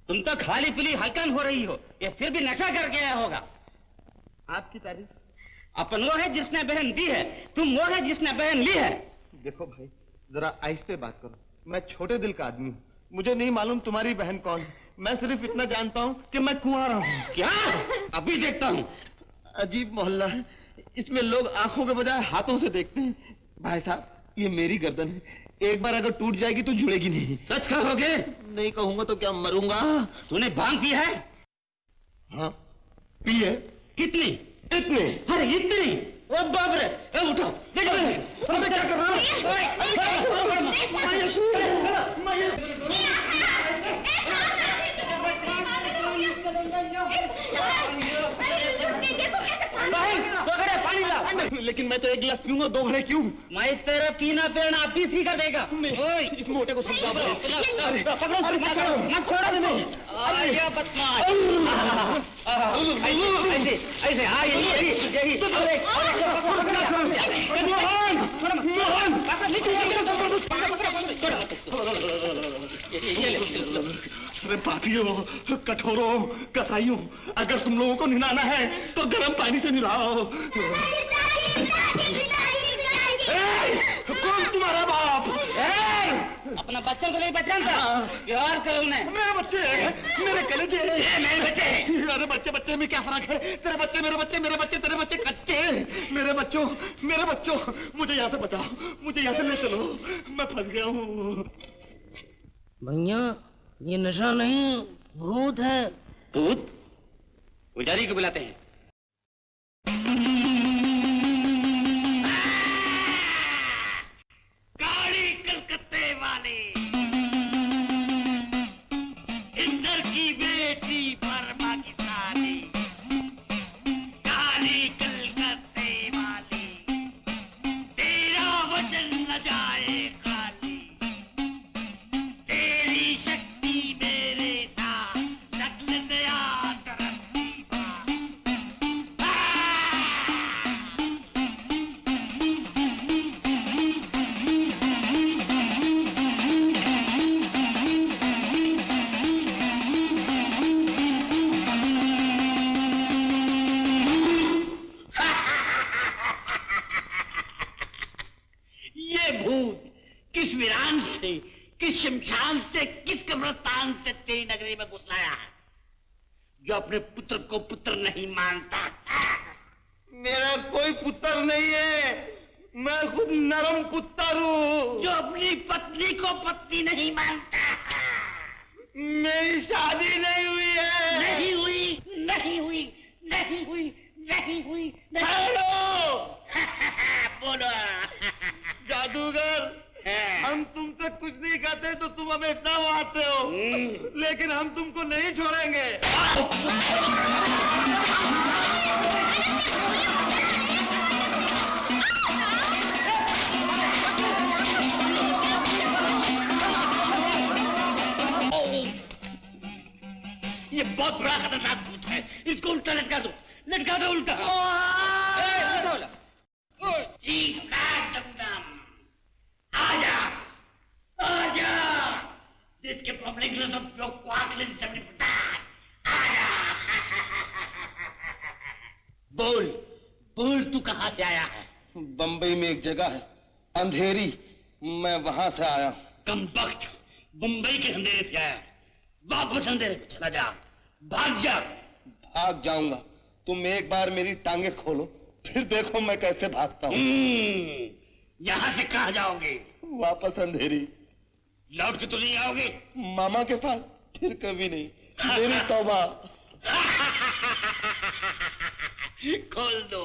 तुम तो खाली पीली हलकन हो रही हो, ये फिर भी नशा करके आया होगा। आपकी तारीफ। अपन वो है जिसने बहन दी है, तुम वो है जिसने बहन ली है। देखो भाई, जरा आहिस्ते बात करो। मैं छोटे दिल का आदमी हूँ, मुझे नहीं मालूम तुम्हारी बहन कौन है। मैं सिर्फ इतना जानता हूँ कि मैं कुंवारा हूँ। क्या? अभी देखता हूँ। अजीब मोहल्ला है, इसमें लोग आंखों के बजाय हाथों से देखते हैं। भाई साहब, ये मेरी गर्दन है, एक बार अगर टूट जाएगी तो जुड़ेगी नहीं। सच कहोगे? नहीं कहूंगा तो क्या मरूंगा? तूने भांग पी है? हाँ पी है। कितनी? इतनी। अरे इतनी? ओ बाप रे, उठो। अबे क्या कर रहा पानी ला। लेकिन मैं तो एक गिलास पीऊंगा, 2 घड़े क्यों? मैं तेरा पीना पेड़ना आप ही कर देगा। इस मोटे को समझा दो। ऐसे अरे पापियों, कठोरों, कसाईयों, अगर तुम लोगों को निनाना है तो गर्म पानी से निलाओ। कौन तुम्हारा बाप? अपना बच्चों को नहीं पहचानता? प्यार करो उन्हें। मेरे बच्चे, मेरे कलेजे। ये मेरे बच्चे। अरे बच्चे बच्चे में क्या फर्क है? तेरे बच्चे मेरे बच्चे, मेरे बच्चे तेरे बच्चे कच्चे। मेरे बच्चों, मुझे यहाँ से बचाओ, मुझे यहाँ से ले चलो, मैं फंस गया हूँ। भैया, ये नशा नहीं, भूत है। भूत पुजारी को बुलाते हैं। काली कलकत्ते वाली इंदर की बेटी वर्मा की साली, काली कलकत्ते वाली, तेरा वचन न जाए खाली, तेरी शक्ति मेरे साथ नकल दया तरक्की पा। ये भूत किस वीरान से, किस शमशान से, किस कब्रिस्तान से तेरी नगरी में घुस लाया है, जो अपने पुत्र को पुत्र नहीं मानता? मेरा कोई पुत्र नहीं है, मैं खुद नरम पुत्र हूँ। जो अपनी पत्नी को पत्नी नहीं मानता? मेरी शादी नहीं हुई है। नहीं हुई, नहीं हुई, नहीं हुई, नहीं हुई, हेलो बोलो। जादूगर, हम तुमसे कुछ नहीं कहते तो तुम हमें इतना मारते हो, लेकिन हम तुमको नहीं छोड़ेंगे। ये बहुत बड़ा खतरनाक भूत है, इसको उल्टा लटका दो, लटका दो उल्टा। आजा, आजा, जिसके पब्लिक ने सब लोग क्वाकलिन से अपनी आजा। बोल, बोल तू कहाँ से आया है? बंबई में एक जगह है अंधेरी, मैं वहां से आया। कम वक्त, बंबई के अंधेरे से आया, वापस अंधेरे को चला जा, भाग जा। भाग जाऊंगा, तुम एक बार मेरी टांगे खोलो, फिर देखो मैं कैसे भागता हूँ। यहाँ से कहाँ जाओगे? वापस अंधेरी। लौट के तो नहीं आओगे? मामा के पास फिर कभी नहीं, मेरी तौबा। खोल दो।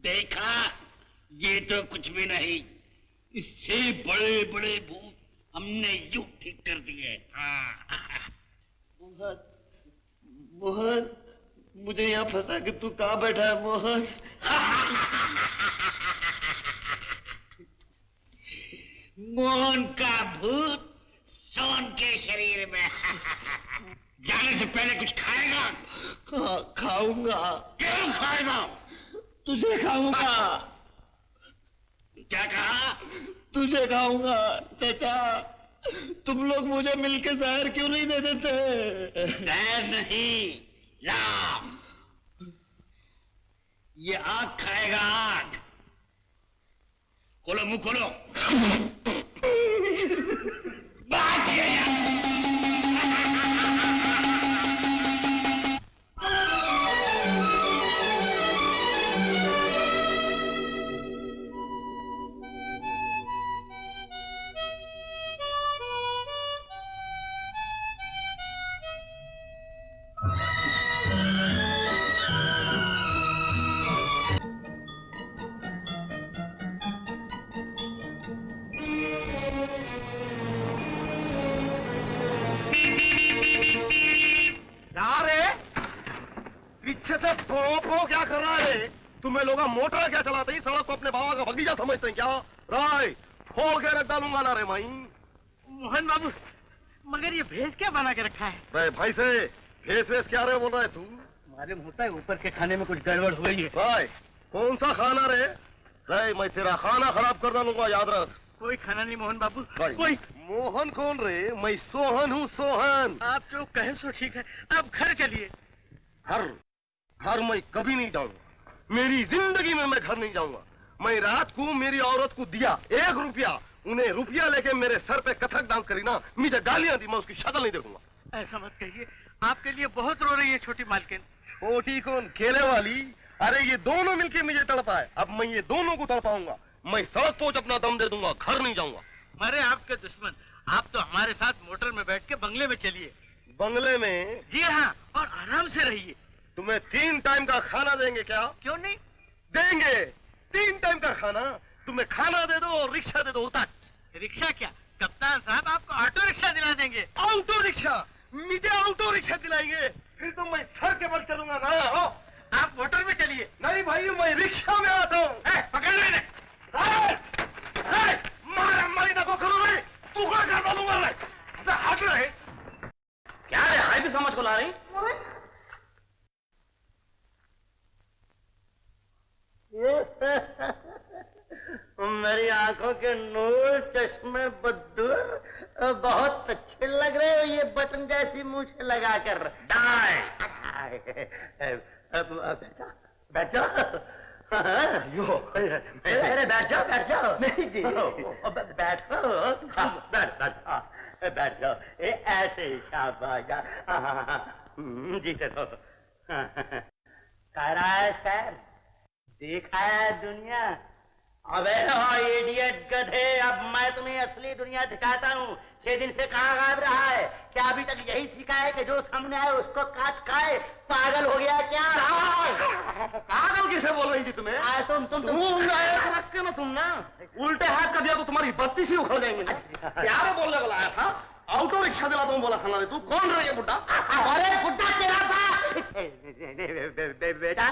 देखा, ये तो कुछ भी नहीं, इससे बड़े बड़े भूत हमने यूं ठीक कर दिए। मोहन, मोहन, मुझे यहाँ फंसा कि तू कहाँ बैठा है मोहन? मोहन का भूत सोन के शरीर में। जाने से पहले कुछ खाएगा? खाऊंगा। क्यों खाएगा? तुझे खाऊंगा। क्या कहा? तुझे खाऊंगा। चाचा, तुम लोग मुझे मिलके जहर क्यों नहीं दे देते? जहर नहीं, राम, ये आग खाएगा, आग। खोलो, मुंह खोलो। बात पीछे से पो क्या कर रहा है? तुम्हें लोग मोटर क्या चलाते हैं? सड़क को अपने बाबा का बगीचा समझते हैं क्या? राय फोड़ के रख डालूंगा ना रे माई। मोहन बाबू, मगर ये भेज क्या बना के रखा है? रे भाई से भेस वेस क्या रे बोल रहा है तू? मालूम होता है ऊपर के खाने में कुछ गड़बड़ हो गई है। राय कौन सा खाना रे? राय मैं तेरा खाना खराब कर डालूंगा, याद रख। कोई खाना नहीं मोहन बाबू। कोई मोहन कौन रे? मैं सोहन हूँ, सोहन। आप जो कहे सो ठीक है, आप घर चलिए। घर मैं कभी नहीं जाऊंगा, मेरी जिंदगी में मैं घर नहीं जाऊंगा। मैं रात को मेरी औरत को दिया 1 रुपया, उन्हें रुपया लेके मेरे सर पे कथक डांस करी ना, मुझे गालियां दी, मैं उसकी शक्ल नहीं देखूंगा। ऐसा मत कहिए, आपके लिए बहुत रो रही है छोटी मालकिन। छोटी कौन, खेले वाली? अरे ये दोनों मिलके मुझे तड़पाए, अब मैं ये दोनों को तड़पाऊंगा। मैं सड़क पहुंच अपना दम दे दूंगा, घर नहीं जाऊंगा। मारे आपके दुश्मन, आप तो हमारे साथ मोटर में बैठ के बंगले में चलिए। बंगले में? जी हाँ, और आराम से रहिए। तुम्हें 3 टाइम का खाना देंगे क्या? क्यों नहीं देंगे, 3 टाइम का खाना। तुम्हें खाना दे दो और रिक्शा दे दो। उतार। रिक्शा क्या, कप्तान साहब आपको ऑटो रिक्शा दिला देंगे। Auto rickshaw? मुझे ऑटो रिक्शा दिलाएंगे? फिर तो मैं सर के बल चलूंगा ना। हो आप मोटर में चलिए। नहीं भाई, मैं रिक्शा में आता हूँ। पकड़ लेने। मारा मारी ना को करो रे, तू क्या कर डालूंगा रे? हट रहे। क्या रे, हाय भी समझ को ला रही? मेरी आंखों के नूर, चश्मे बद्दूर बहुत अच्छे लग रहे हो ये बटन जैसी मूछ लगा कर। बैठ जाओ। अरे बैठ जाओ, बैठ जाओ। नहीं जी, बैठो, बैठ जाओ। ऐसे ही शाबाश। जीते रहो। कह रहा है सर, देखा है दुनिया। अबे हो इडियट गधे, अब मैं तुम्हें असली दुनिया दिखाता हूँ। 6 दिन से कहाँ गायब रहा है? क्या अभी तक यही सीखा है कि जो सामने आए उसको काट खाए? पागल हो गया क्या? पागल किसे बोल रही थी तुम्हें? तुम रख के ना, तुम ना उल्टे हाथ कर दिया तो तुम्हारी बत्ती सी उखड़ जाएंगे ना। क्या रे बोलने वाला आया था? ऑटो रिक्शा दिला तुम बोला था ना। तू कौन रही है बुड्ढा? अरे बुड्ढा तेरा बाप। बेटा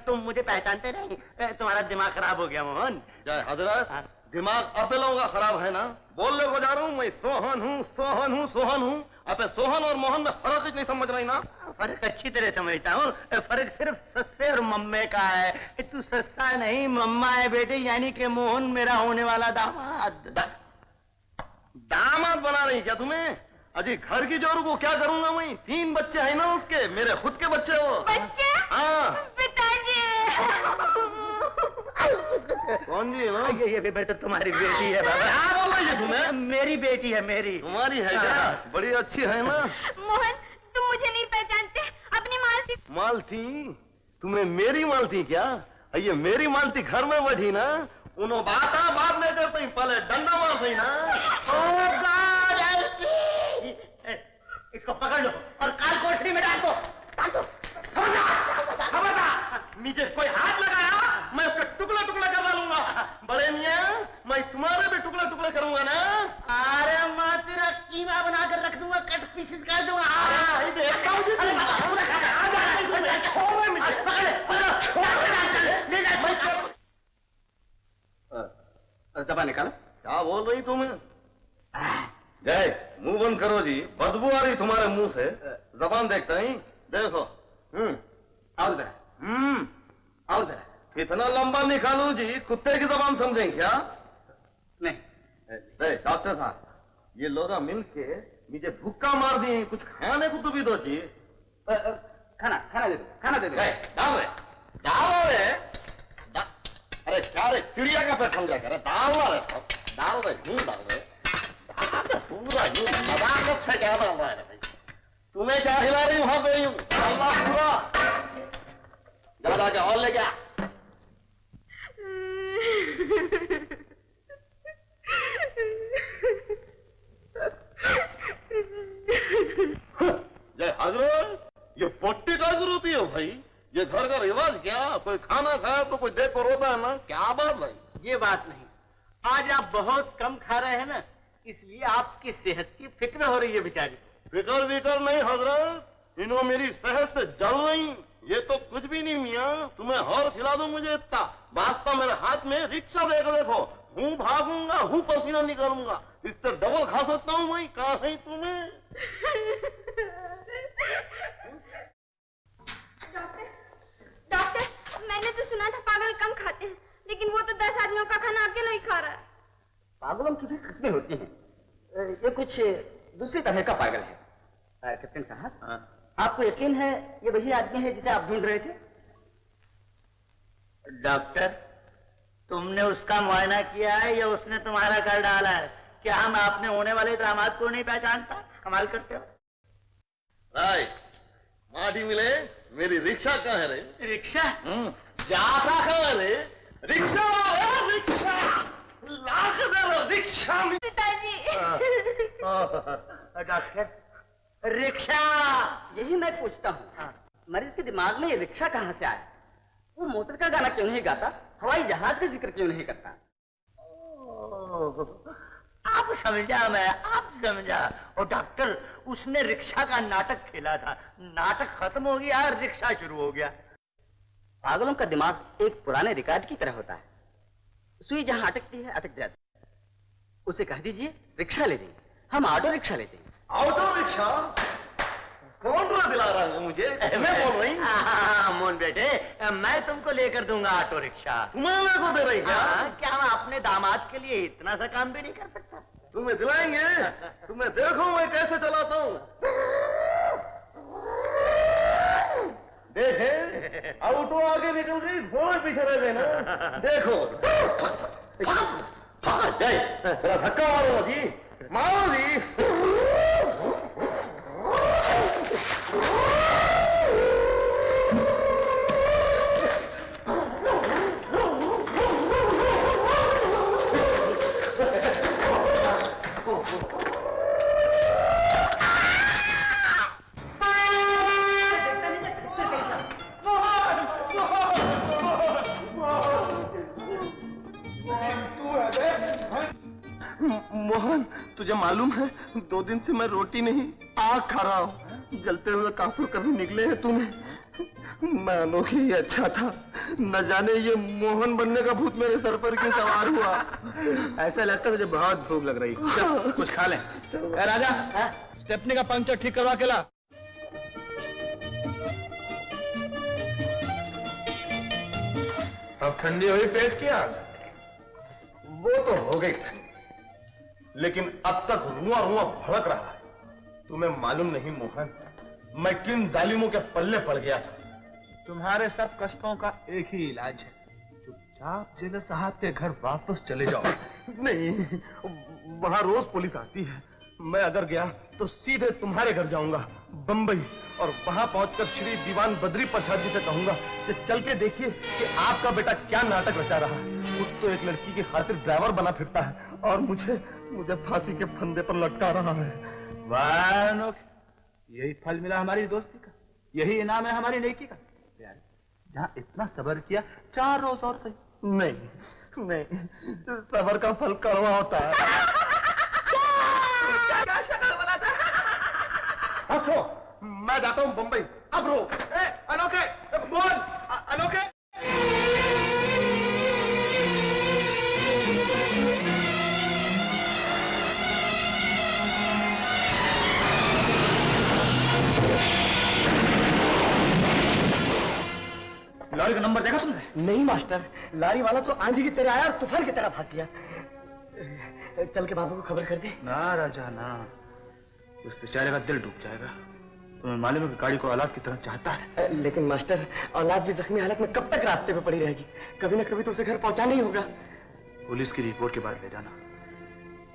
तुम मुझे पहचानते नहीं? तुम्हारा दिमाग खराब हो गया मोहन। जय हजरत, दिमाग अपेलों का खराब है ना। बोलने को जा रहा हूँ, मैं सोहन हूँ, सोहन हूँ, सोहन हूँ। अबे सोहन और मोहन में फर्क नहीं समझ रही ना? फर्क अच्छी तरह समझता हूँ। फर्क सिर्फ सस्से और मम्मे का है। तू सस्सा नहीं, मम्मा है बेटे, यानी कि मोहन मेरा होने वाला दामाद। दामाद बना रही क्या तुम्हें? अजी घर की जोरू को क्या करूंगा मैं? 3 बच्चे हैं ना उसके, मेरे खुद के बच्चे वो। बच्चे? हाँ। पिताजी। कौन जी? ना ये बेटा तुम्हारी बेटी है बाबा। क्या बोल रही है तुम्हें? मेरी बेटी है, मेरी। तुम्हारी है क्या? बड़ी अच्छी है ना। मोहन, तुम मुझे नहीं पहचानते? अपनी मालती। मालती? तुम्हें मेरी मालती क्या? ये मेरी मालती घर में बैठी ना, उन्होंने बात में करते, पहले डंडा मार रही ना। इसको पकड़ लो और काल कोठरी में डाल दो। मुझे कोई हाथ लगाया, मैं उसका टुकड़ा टुकड़ा कर डालूंगा। बड़े मियाँ, मैं तुम्हारे भी टुकड़ा टुकड़ा करूंगा ना। अरे माँ तेरा कीमा बनाकर रख दूंगा, कट पीसेस कर दूंगा। दबा निकालो। क्या बोल रही तुम्हें? जय, मुंह बंद करो जी, बदबू आ रही तुम्हारे मुंह से। जबान देखता ही, देखो। आओ जरा। आओ जरा। कितना लंबा निकालू जी? कुत्ते की जबान समझें क्या? नहीं। डॉक्टर साहब, ये लोग मिलके मुझे भूखा मार दिए, कुछ खाने को तो भी दो जी। खाना दे दो, खाना दे दो। डालो रे, डालो रे। अरे क्या रे, चिड़िया का पेट समझा कर डाल रे, सब डाल रे, यूं डाल रे, पूरा यूं नजाकत से क्या डाल रहा है भाई? तुम्हें क्या हिला रही वहां पे यूं डालना पूरा। जा जाके और ले गया। जय हजरत, ये पट्टी का जरूरत है भाई? ये घर का रिवाज क्या? कोई खाना खाया तो कोई देखो रोता है ना। क्या बात भाई? ये बात नहीं, आज आप बहुत कम खा रहे हैं ना, इसलिए आपकी सेहत की फिक्र हो रही है बेचारी। फिकर विकर नहीं हजरत, इन्हों मेरी सेहत से जल रही। ये तो कुछ भी नहीं मियाँ, तुम्हें और खिला दूं मुझे इतना। वास्ता मेरे हाथ में रिक्शा देखो, हूँ भागूंगा, हूँ पसीना निकालूंगा, इससे डबल खा सकता हूँ मैं। कहा है तुम्हें? डॉक्टर, मैंने तो सुना था पागल कम खाते हैं, लेकिन वो तो 10 आदमियों का खाना अकेला ही खा रहा है। पागलों की भी किस्में होती हैं। ये कुछ दूसरी तरह का पागल है। कैप्टन साहब, आपको यकीन है ये वही आदमी है जिसे आप ढूंढ रहे थे? डॉक्टर, तुमने उसका मुआयना किया है या उसने तुम्हारा कर डाला है? क्या हम अपने होने वाले दामाद को नहीं पहचानता? कमाल करते हो। राय माटी मिले, मेरी रिक्शा कहाँ है रे? रिक्शा? जाता कहाँ है रे? रिक्शा, रिक्शा लाख दे रिक्शा में। डॉक्टर, रिक्शा, यही मैं पूछता हूँ, मरीज के दिमाग में ये रिक्शा कहाँ से आया? वो मोटर का गाना क्यों नहीं गाता, हवाई जहाज का जिक्र क्यों नहीं करता? आप समझा मैं, आप समझा। और डॉक्टर, उसने रिक्शा का नाटक खेला था, नाटक खत्म हो गया, रिक्शा शुरू हो गया। पागलों का दिमाग एक पुराने रिकॉर्ड की तरह होता है, सुई जहां अटकती है अटक जाती है। उसे कह दीजिए रिक्शा ले देंगे, हम ऑटो रिक्शा ले देंगे। Auto rickshaw? कौन दिला रहा है मुझे? मैं बोल रही हूँ। मोहन बेटे, मैं तुमको लेकर दूंगा ऑटो रिक्शा। तुम्हें मेरे को दे रही क्या? क्या मैं अपने दामाद के लिए इतना सा काम भी नहीं कर सकता? तुम्हें दिलाएंगे, तुम्हें देखो मैं कैसे चलाता हूँ। देखे, ऑटो आगे निकल गई, घोड़े पीछे रह गए ना। देखो, धक्का मारो जी, मारो जी। मोहन, तुझे मालूम है 2 दिन से मैं रोटी नहीं आग खा रहा हूँ। जलते हुए काफुर कभी निकले हैं तुम्हें? मैं अनोखी ही अच्छा था, न जाने ये मोहन बनने का भूत मेरे सर पर क्यों सवार हुआ। ऐसा लगता है मुझे बहुत भूख लग रही है। चल, कुछ खा ले। राजा, स्टेपनी का पंक्चर ठीक करवा के ला। अब ठंडी हुई पेट की आग? वो तो हो गई ठंडी, लेकिन अब तक रुआ रुआ भड़क रहा है। तुम्हें मालूम नहीं मोहन, मैं किन जालिमों के पल्ले पड़ गया था। तुम्हारे सब कष्टों का एक ही इलाज है, चुपचाप जेलर साहब के घर वापस चले जाओ। नहीं, वहां रोज पुलिस आती है। मैं अगर गया तो सीधे तुम्हारे घर जाऊंगा, बंबई, और वहां पहुंचकर श्री दीवान बद्री प्रसाद जी से कहूंगा कि चल के देखिए कि आपका बेटा क्या नाटक रचा रहा है। खुद तो एक लड़की की खातिर ड्राइवर बना फिरता है और मुझे फांसी के फंदे पर लटका रहा है। वाह, यही फल मिला हमारी दोस्ती का, यही इनाम है हमारी नेकी का। प्यारे, जहाँ इतना सब्र किया, 4 रोज और सही। नहीं नहीं, सब्र का फल कड़वा होता है। क्या शक्ल बनाता है? हंसो, मैं जाता हूँ बंबई। अब रो। अनोखे, बोल, अनोखे। लॉरी का नंबर देखा तुमने? नहीं मास्टर, लारी वाला तो आंधी की तरह आया और तूफान की तरह भाग गया। चल के बाबू को खबर कर दे। ना राजा ना, उस बेचारे का दिल डूब जाएगा। तुम्हें मालूम है कि गाड़ी को औलाद की तरह चाहता है। लेकिन मास्टर, औलाद भी जख्मी हालत में कब तक रास्ते पे पड़ी रहेगी? कभी ना कभी तो उसे घर पहुंचाना ही होगा। पुलिस की रिपोर्ट के बाद ले जाना,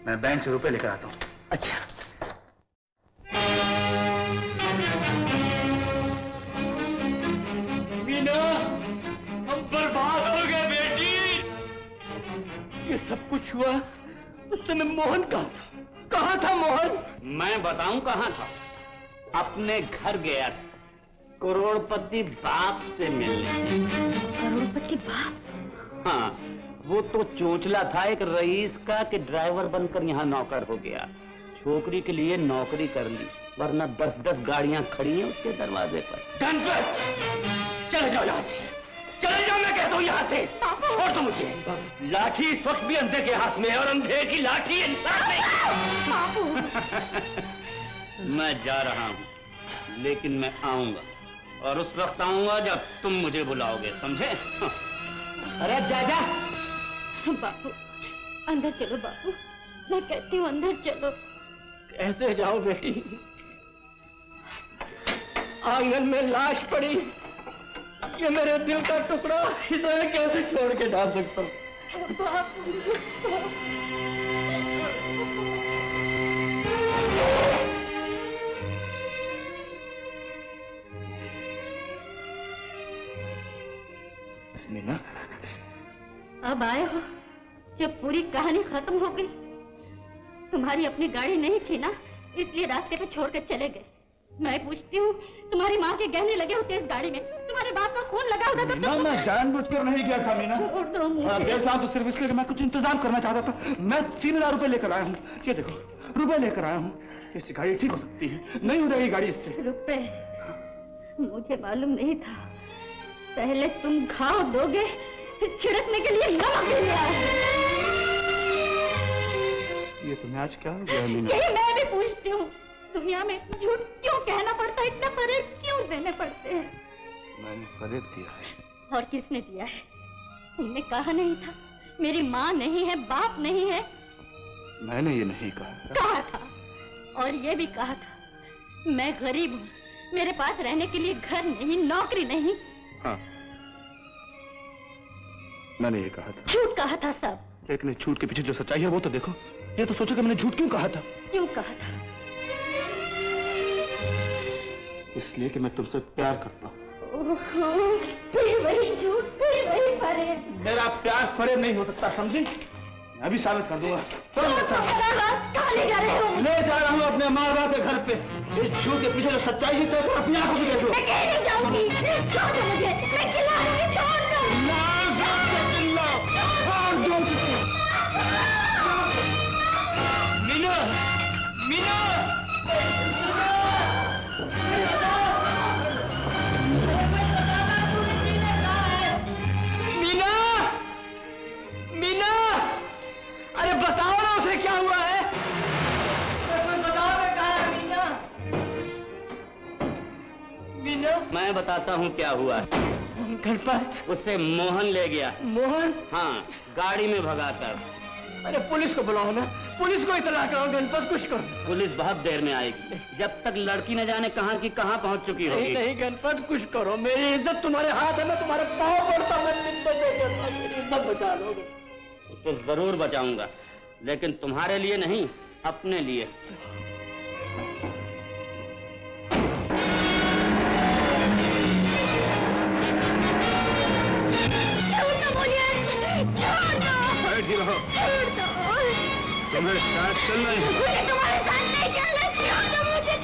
मैं बैंक से रुपए लेकर आता हूँ। अच्छा। मीना, हम बर्बाद हो गए बेटी। ये सब कुछ हुआ उस समय मोहन कहाँ था? कहाँ था मोहन? मैं बताऊं कहाँ था? अपने घर गया था, करोड़पति बाप से मिलने। करोड़पति बाप? हाँ, वो तो चोंचला था एक रईस का कि ड्राइवर बनकर यहाँ नौकर हो गया। छोकरी के लिए नौकरी कर ली, वरना 10-10 गाड़ियां खड़ी हैं उसके दरवाजे पर। चले जाओ यहाँ से, चले जाओ, मैं कहता हूँ यहाँ से। और तो मुझे लाठी इस वक्त भी अंधे के हाथ में है, और अंधे की लाठी इंसान में। मैं जा रहा हूँ, लेकिन मैं आऊंगा, और उस वक्त आऊंगा जब तुम मुझे बुलाओगे, समझे? अरे जा जा। बापू, अंदर चलो बापू, मैं कहती हूँ अंदर चलो। कैसे जाओ बेटी? आंगन में लाश पड़ी, ये मेरे दिल का टुकड़ा, इसे कैसे छोड़ के जा सकता हूँ? बापू, मीना, अब आए हो जब पूरी कहानी खत्म हो गई। तुम्हारी अपनी गाड़ी नहीं थी ना, इसलिए रास्ते पे छोड़कर चले गए। मैं पूछती हूँ, तुम्हारी माँ के गहने लगे होते इस गाड़ी में, तुम्हारे बाप का खून लगा होता मीना, मैं जानबूझकर नहीं गया था मीना। छोड़ दो मुझे। देर साहब तो सिर्फ इसलिए कि मैं कुछ इंतजाम करना चाहता था। मैं 3000 रुपए लेकर आया हूँ। ये देखो, रुपए लेकर आया हूँ। इससे गाड़ी ठीक हो सकती है, नहीं हो जाएगी गाड़ी इससे। रुपए? मुझे मालूम नहीं था। पहले तुम घाव दोगे, फिर छिड़कने के लिए नमक ले आए। ये तुम्हें आज क्या हो गया मीना? यही मैं भी पूछती हूँ, दुनिया में झूठ क्यों कहना पड़ता है, इतने फरेब क्यों देने पड़ते हैं? मैंने फरेब दिया है। और किसने दिया है? तुमने कहा नहीं था मेरी माँ नहीं है, बाप नहीं है? मैंने ये नहीं कहा। कहा था, और ये भी कहा था मैं गरीब हूँ, मेरे पास रहने के लिए घर नहीं, नौकरी नहीं। हाँ, मैंने ये कहा था। झूठ कहा था सब। लेकिन झूठ के पीछे जो सच्चाई है वो तो देखो। ये तो सोचो कि मैंने झूठ क्यों कहा था। क्यों कहा था? इसलिए कि मैं तुमसे प्यार करता हूँ। फिर वही झूठ, फिर वही फरेब। मेरा प्यार फरेब नहीं हो सकता, समझी? मैं भी साबित कर दूंगा। चलो मेरे साथ। कहाँ ले जा रहे हो? ले जा रहा हूँ अपने माँ बाप के घर पे। इस झूठ के पीछे जो सच्चाई है तो अपनी आंखों से देख लो। मैं कहीं नहीं जाऊंगी। छोड़ दो मुझे, मैं चिल्ला रही हूँ, छोड़ दो। मीना, मीना, मीना, मीना, अरे बताओ ना उसे क्या हुआ है? बताओ ना कहाँ है मीना? मीना, मैं बताता हूँ क्या हुआ है। गणपत, उससे मोहन ले गया। मोहन? हाँ, गाड़ी में भगाकर। अरे पुलिस को बुलाओ ना, पुलिस को इतला करो। गणपत कुछ करो। पुलिस बहुत देर में आएगी, जब तक लड़की न जाने कहाँ की कहाँ पहुँच चुकी नहीं होगी। नहीं गणपत कुछ करो, मेरी इज्जत तुम्हारे हाथ है, मैं तुम्हारे पाँव पड़ता हूँ, मैं मिन्नत करता हूँ, मेरी इज्जत बचा लोगे। तो जरूर बचाऊंगा, लेकिन तुम्हारे लिए नहीं, अपने लिए। तुम्हें साथ चलना है। मुझे तुम्हारे साथ नहीं चलना, छोड़ दो मुझे।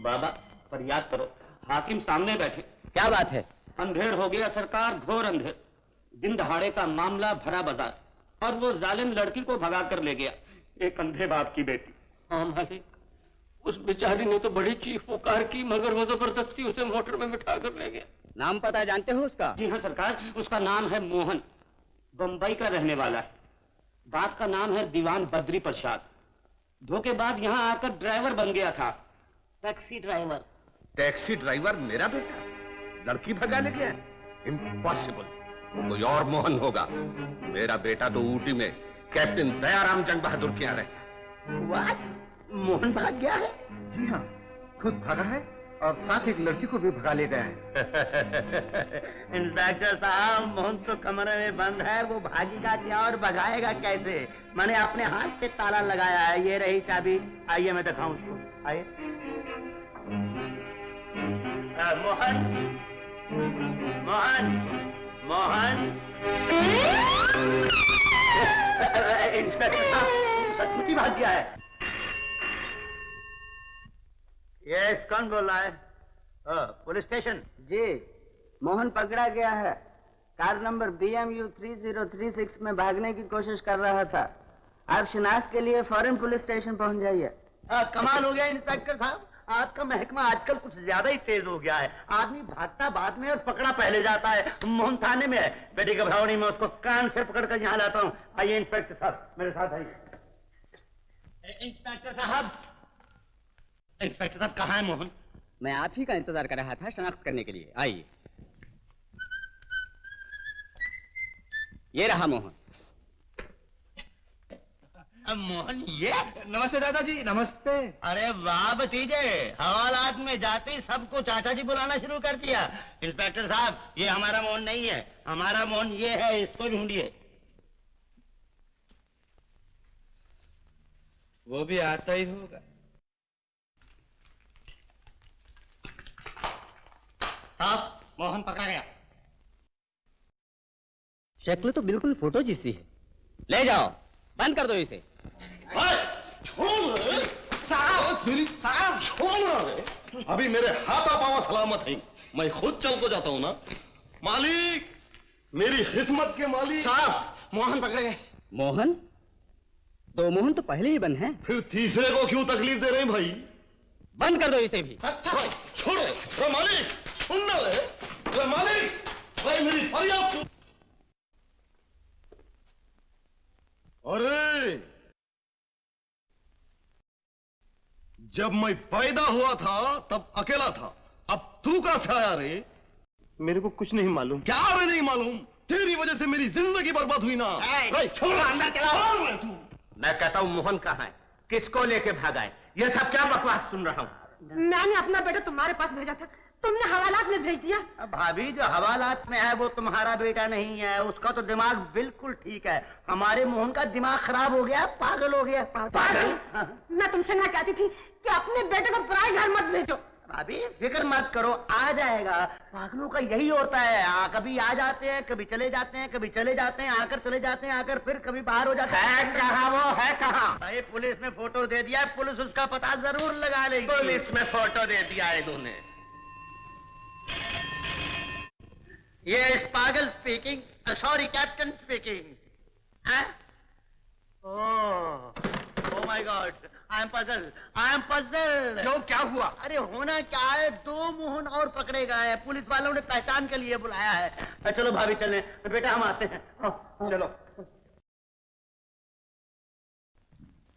बाबा फरियाद करो, हाकिम सामने बैठे। क्या बात है? अंधेर हो गया सरकार, घोर अंधेर। दिन दहाड़े का मामला, भरा बाजार, और वो जालिम लड़की को भगा कर ले गया, एक अंधे बाप की बेटी। हाँ मालिक, उस बेचारी ने तो बड़ी चीख पुकार की, मगर वो जबरदस्ती उसे मोटर में बिठा कर ले गया। नाम पता जानते हो उसका? जी हाँ सरकार, उसका नाम है मोहन। बंबई का रहने वाला है। बाप का नाम है दीवान बद्री प्रसाद। धोखेबाज यहाँ आकर ड्राइवर बन गया था, टैक्सी ड्राइवर। टैक्सी ड्राइवर मेरा बेटा लड़की भगा ले गया? इम्पॉसिबल, कोई और मोहन होगा। मेरा बेटा तो ऊटी में कैप्टन दयाराम जंग बहादुर के यहाँ रहता। What? मोहन भाग गया है? जी हाँ, खुद भागा है और साथ एक लड़की को भी भगा ले गया है। इंस्पेक्टर साहब, मोहन तो कमरे में बंद है, वो भागेगा क्या और भगाएगा कैसे? मैंने अपने हाथ से ताला लगाया है, ये रही चाबी। आइए मैं दिखाऊं उसको, आइए। मोहन, मोहन, मोहन। इंस्पेक्टर साहब, सचमुच ही भाग गया है। यस, कौन बोल रहा है? Police station. जी, मोहन पकड़ा गया है। कार नंबर BMU 3036 में भागने की कोशिश कर रहा था। आप शिनाख्त के लिए फौरन पुलिस स्टेशन पहुंच जाइए। कमाल हो गया इंस्पेक्टर साहब, आपका महकमा आजकल कुछ ज्यादा ही तेज हो गया है। आदमी भागता बाद में और पकड़ा पहले जाता है। मोहन थाने में है। बेटी घबराओ नहीं, मैं उसको कान से पकड़कर यहाँ लाता हूँ। आइए इंस्पेक्टर साहब, मेरे साथ आइए। इंस्पेक्टर साहब, इंस्पेक्टर साहब कहाँ है मोहन? मैं आप ही का इंतजार कर रहा था शनाख्त करने के लिए। आइए, ये रहा मोहन। मोहन ये? नमस्ते दादाजी, नमस्ते। अरे वाह भतीजे, हवालात में जाते ही सबको चाचा जी बुलाना शुरू कर दिया। इंस्पेक्टर साहब, ये हमारा मोहन नहीं है, हमारा मोहन ये है, इसको ढूंढिए। वो भी आता ही होगा। साहब, मोहन पकड़ा गया। शक्ल तो बिल्कुल फोटो जैसी है। ले जाओ, बंद कर दो इसे। साहब छोड़ रहा है। अभी मेरे हाथा पावा सलामत है, मैं खुद चल को जाता हूँ ना। मालिक, मेरी किस्मत के मालिक। साहब, मोहन पकड़े गए। मोहन? दो मोहन तो पहले ही बंद हैं। फिर तीसरे को क्यों तकलीफ दे रहे हैं भाई? बंद कर दो इसे भी। अच्छा छोड़ो। रे मालिक, सुनना रे। रे मालिक, भाई मेरी फरियाद सुन। अरे, जब मैं पैदा हुआ था तब अकेला था, अब तू कहां से आया रे? मेरे को कुछ नहीं मालूम। क्या रे नहीं मालूम? तेरी वजह से मेरी जिंदगी बर्बाद हुई ना। छोड़ अंदर चलाओ। मैं कहता हूँ मोहन कहाँ है, किसको लेके भागा है? ये सब क्या बकवास सुन रहा हूँ? मैंने अपना बेटा तुम्हारे पास भेजा था, तुमने हवालात में भेज दिया। भाभी, जो हवालात में है वो तुम्हारा बेटा नहीं है, उसका तो दिमाग बिल्कुल ठीक है। हमारे मोहन का दिमाग खराब हो गया, पागल हो गया। पागल? मैं तुमसे ना कहती थी कि अपने बेटे को पराए घर मत भेजो। भाभी फिक्र मत करो, आ जाएगा। पागलों का यही होता है, कभी आ जाते हैं, कभी चले जाते हैं, कभी चले जाते हैं, आकर चले जाते हैं, आकर फिर कभी बाहर हो जाते हैं। कहाँ वो है? कहाँ? भाई पुलिस ने फोटो दे दिया, पुलिस उसका पता जरूर लगा लेगी। पुलिस में फोटो दे दिया है इन्होंने। ये पागल speaking, sorry captain speaking. Oh my God, I am puzzle. क्यों, क्या हुआ? अरे होना क्या है, दो मोहन और पकड़े गए हैं, पुलिस वालों ने पहचान के लिए बुलाया है। चलो भाभी चलें, बेटा हम आते हैं। चलो।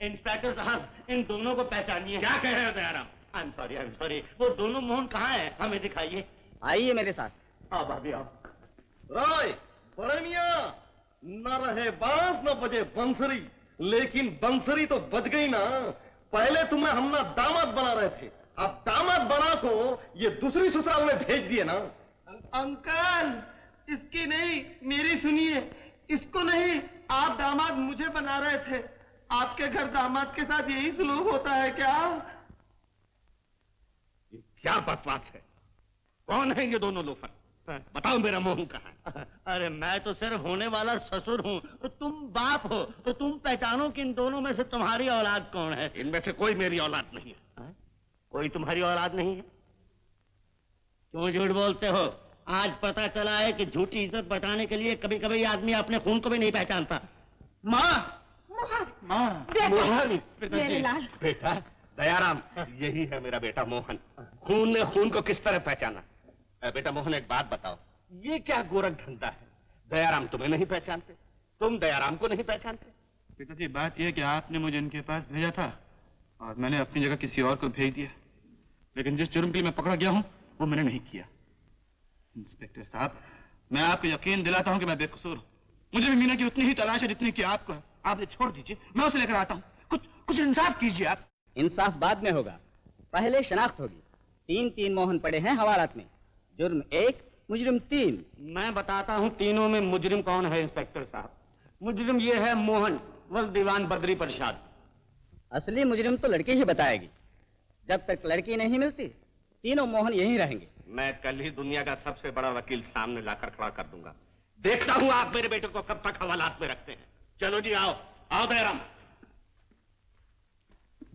इंस्पेक्टर साहब, इन दोनों को पहचानिए। क्या कह रहे हो दयाराम? आई एम सॉरी, वो दोनों मोहन कहाँ हैं, हमें दिखाइए। आइए मेरे साथ। हाँ भाभी आओ। राय, बड़े मियाँ, न रहे बांस न बजे बंसरी, लेकिन बंसरी तो बज गई ना। पहले तुम्हें हम ना दामाद बना रहे थे, अब दामाद बना को ये दूसरी ससुराल में भेज दिए ना। अंकल, इसकी नहीं, मेरी सुनिए। इसको नहीं, आप दामाद मुझे बना रहे थे। आपके घर दामाद के साथ यही सलूक होता है क्या? क्या बकवास है? कौन है ये दोनों लोफर? बताओ मेरा मोहन कहाँ है? अरे मैं तो सिर्फ होने वाला ससुर हूँ, तुम बाप हो, तो तुम पहचानो कि इन दोनों में से तुम्हारी औलाद कौन है। इनमें से कोई मेरी औलाद नहीं है। कोई तुम्हारी औलाद नहीं है? क्यों झूठ बोलते हो? आज पता चला है कि झूठी इज्जत बचाने के लिए कभी कभी आदमी अपने खून को भी नहीं पहचानता। माँ, माँ, मेरे लाल। बेटा दयाराम, यही है मेरा बेटा मोहन। खून ने खून को किस तरह पहचाना? बेटा मोहन, एक बात बताओ, ये क्या गोरख धंधा है? दयाराम तुम्हें नहीं पहचानते, तुम दयाराम को नहीं पहचानते? पिताजी बात यह है कि आपने मुझे इनके पास भेजा था और मैंने अपनी जगह किसी और को भेज दिया, लेकिन जिस जुर्म के लिए मैं पकड़ा गया हूं वो मैंने नहीं किया। इंस्पेक्टर साहब, मैं आपको यकीन दिलाता हूं कि मैं बेकसूर हूं। मुझे भी मीना की उतनी ही तलाश है जितनी कि आपको है। आप ये छोड़ दीजिए, मैं उसे लेकर आता हूं। कुछ इंसाफ कीजिए आप। इंसाफ बाद में होगा, पहले शनाख्त होगी। 3 मोहन पड़े हैं हवालात में, जुर्म 1, मुजरिम 3। मैं बताता हूँ तीनों में मुजरिम कौन है इंस्पेक्टर साहब। मुजरिम ये है मोहन वल दीवान बद्री प्रसाद। असली मुजरिम तो लड़की ही बताएगी। जब तक लड़की नहीं मिलती तीनों मोहन यहीं रहेंगे। मैं कल ही दुनिया का सबसे बड़ा वकील सामने लाकर खड़ा कर दूंगा। देखता हूं आप मेरे बेटे को कब तक हवालात में रखते हैं। चलो जी, आओ आओ दयाराम।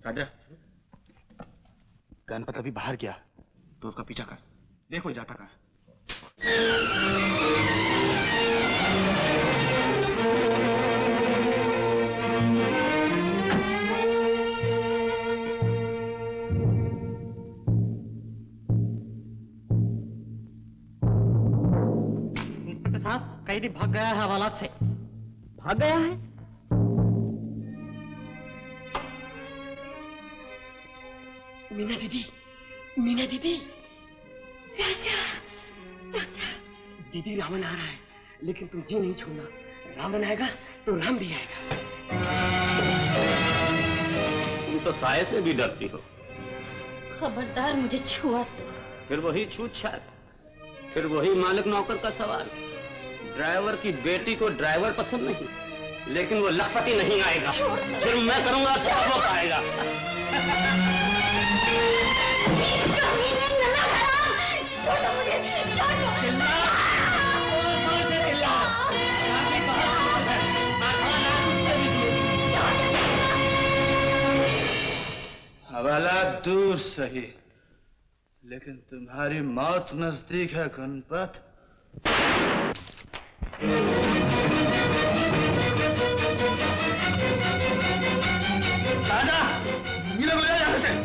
राजा, गणपत अभी बाहर गया तो उसका पीछा कर, देखो जाता कहाँ। इंस्पेक्टर साहब, कैदी भाग गया है हवालात से। भाग गया है? मीना दीदी, मीना दीदी। राजा, राजा। दीदी, रावण आ रहा है, लेकिन तुम जी नहीं छोड़ना। रावण आएगा तो राम भी आएगा। तुम तो साये से भी डरती हो। खबरदार मुझे छुआ तो। फिर वही छूत छात, फिर वही मालिक नौकर का सवाल। ड्राइवर की बेटी को ड्राइवर पसंद नहीं, लेकिन वो लखपति नहीं आएगा। फिर मैं करूंगा, सब वो आएगा। हवाला दूर सही, लेकिन तुम्हारी मौत नजदीक है गणपत। राजा, मीना को ले जा यहाँ से।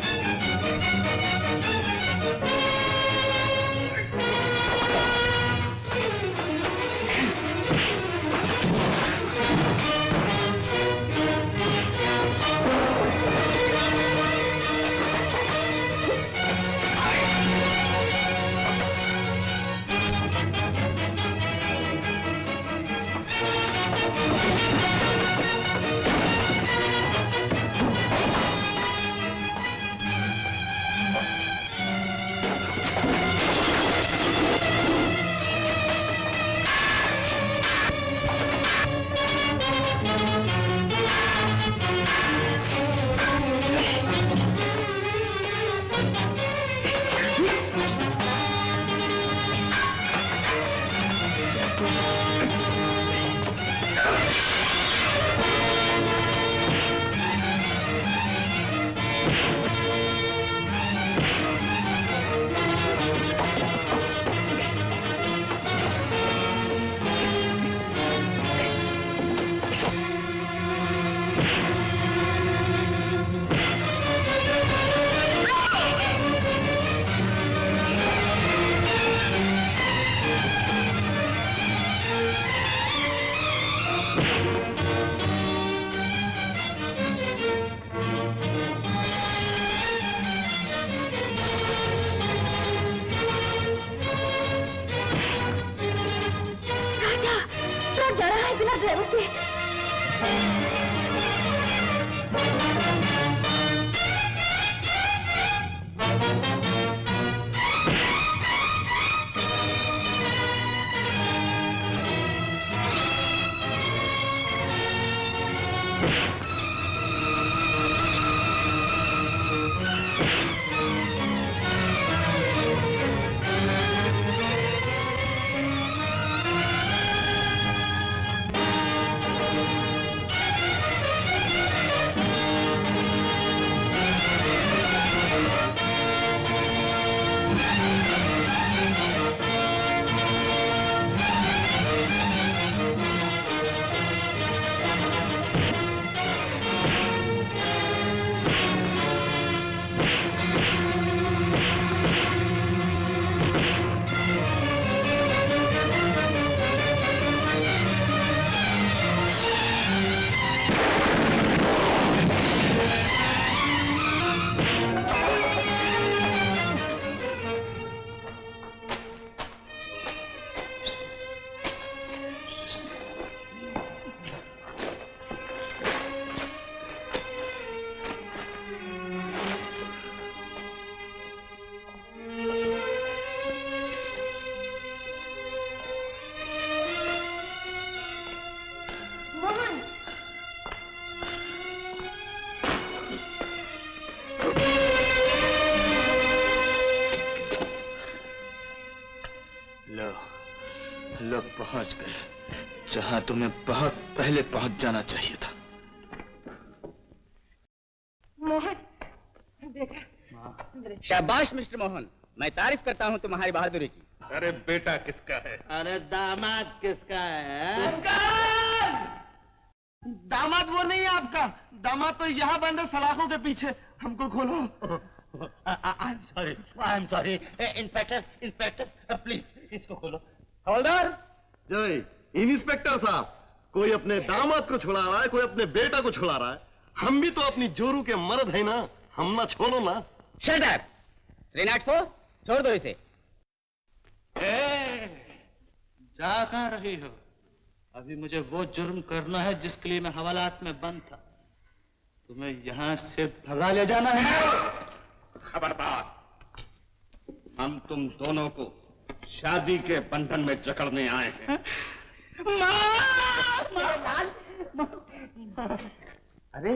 लो पहुंच गए जहां तुम्हें बहुत पहले पहुंच जाना चाहिए था। शाबाश मिस्टर मोहन, मैं तारीफ करता हूँ तुम्हारी बहादुरी की। अरे बेटा किसका है? अरे दामाद किसका है? दामाद वो नहीं है आपका, दामाद तो यहाँ बंद है सलाखों के पीछे। हमको खोलो। I am sorry inspector please इसको खोलो। हवलदार जय इंस्पेक्टर साहब, कोई अपने दामाद को छुड़ा रहा है, कोई अपने बेटा को छुड़ा रहा है। हम भी तो अपनी जोरू के मर्द है ना, हम ना छोड़ो ना। शट अप 304, छोड़ दो इसे। जा कहाँ रही हो? अभी मुझे वो जुर्म करना है जिसके लिए मैं हवालात में बंद था। तुम्हें यहाँ से भगा ले जाना है। खबरदार, हम तुम दोनों को शादी के बंधन में जकड़ने आए हैं। अरे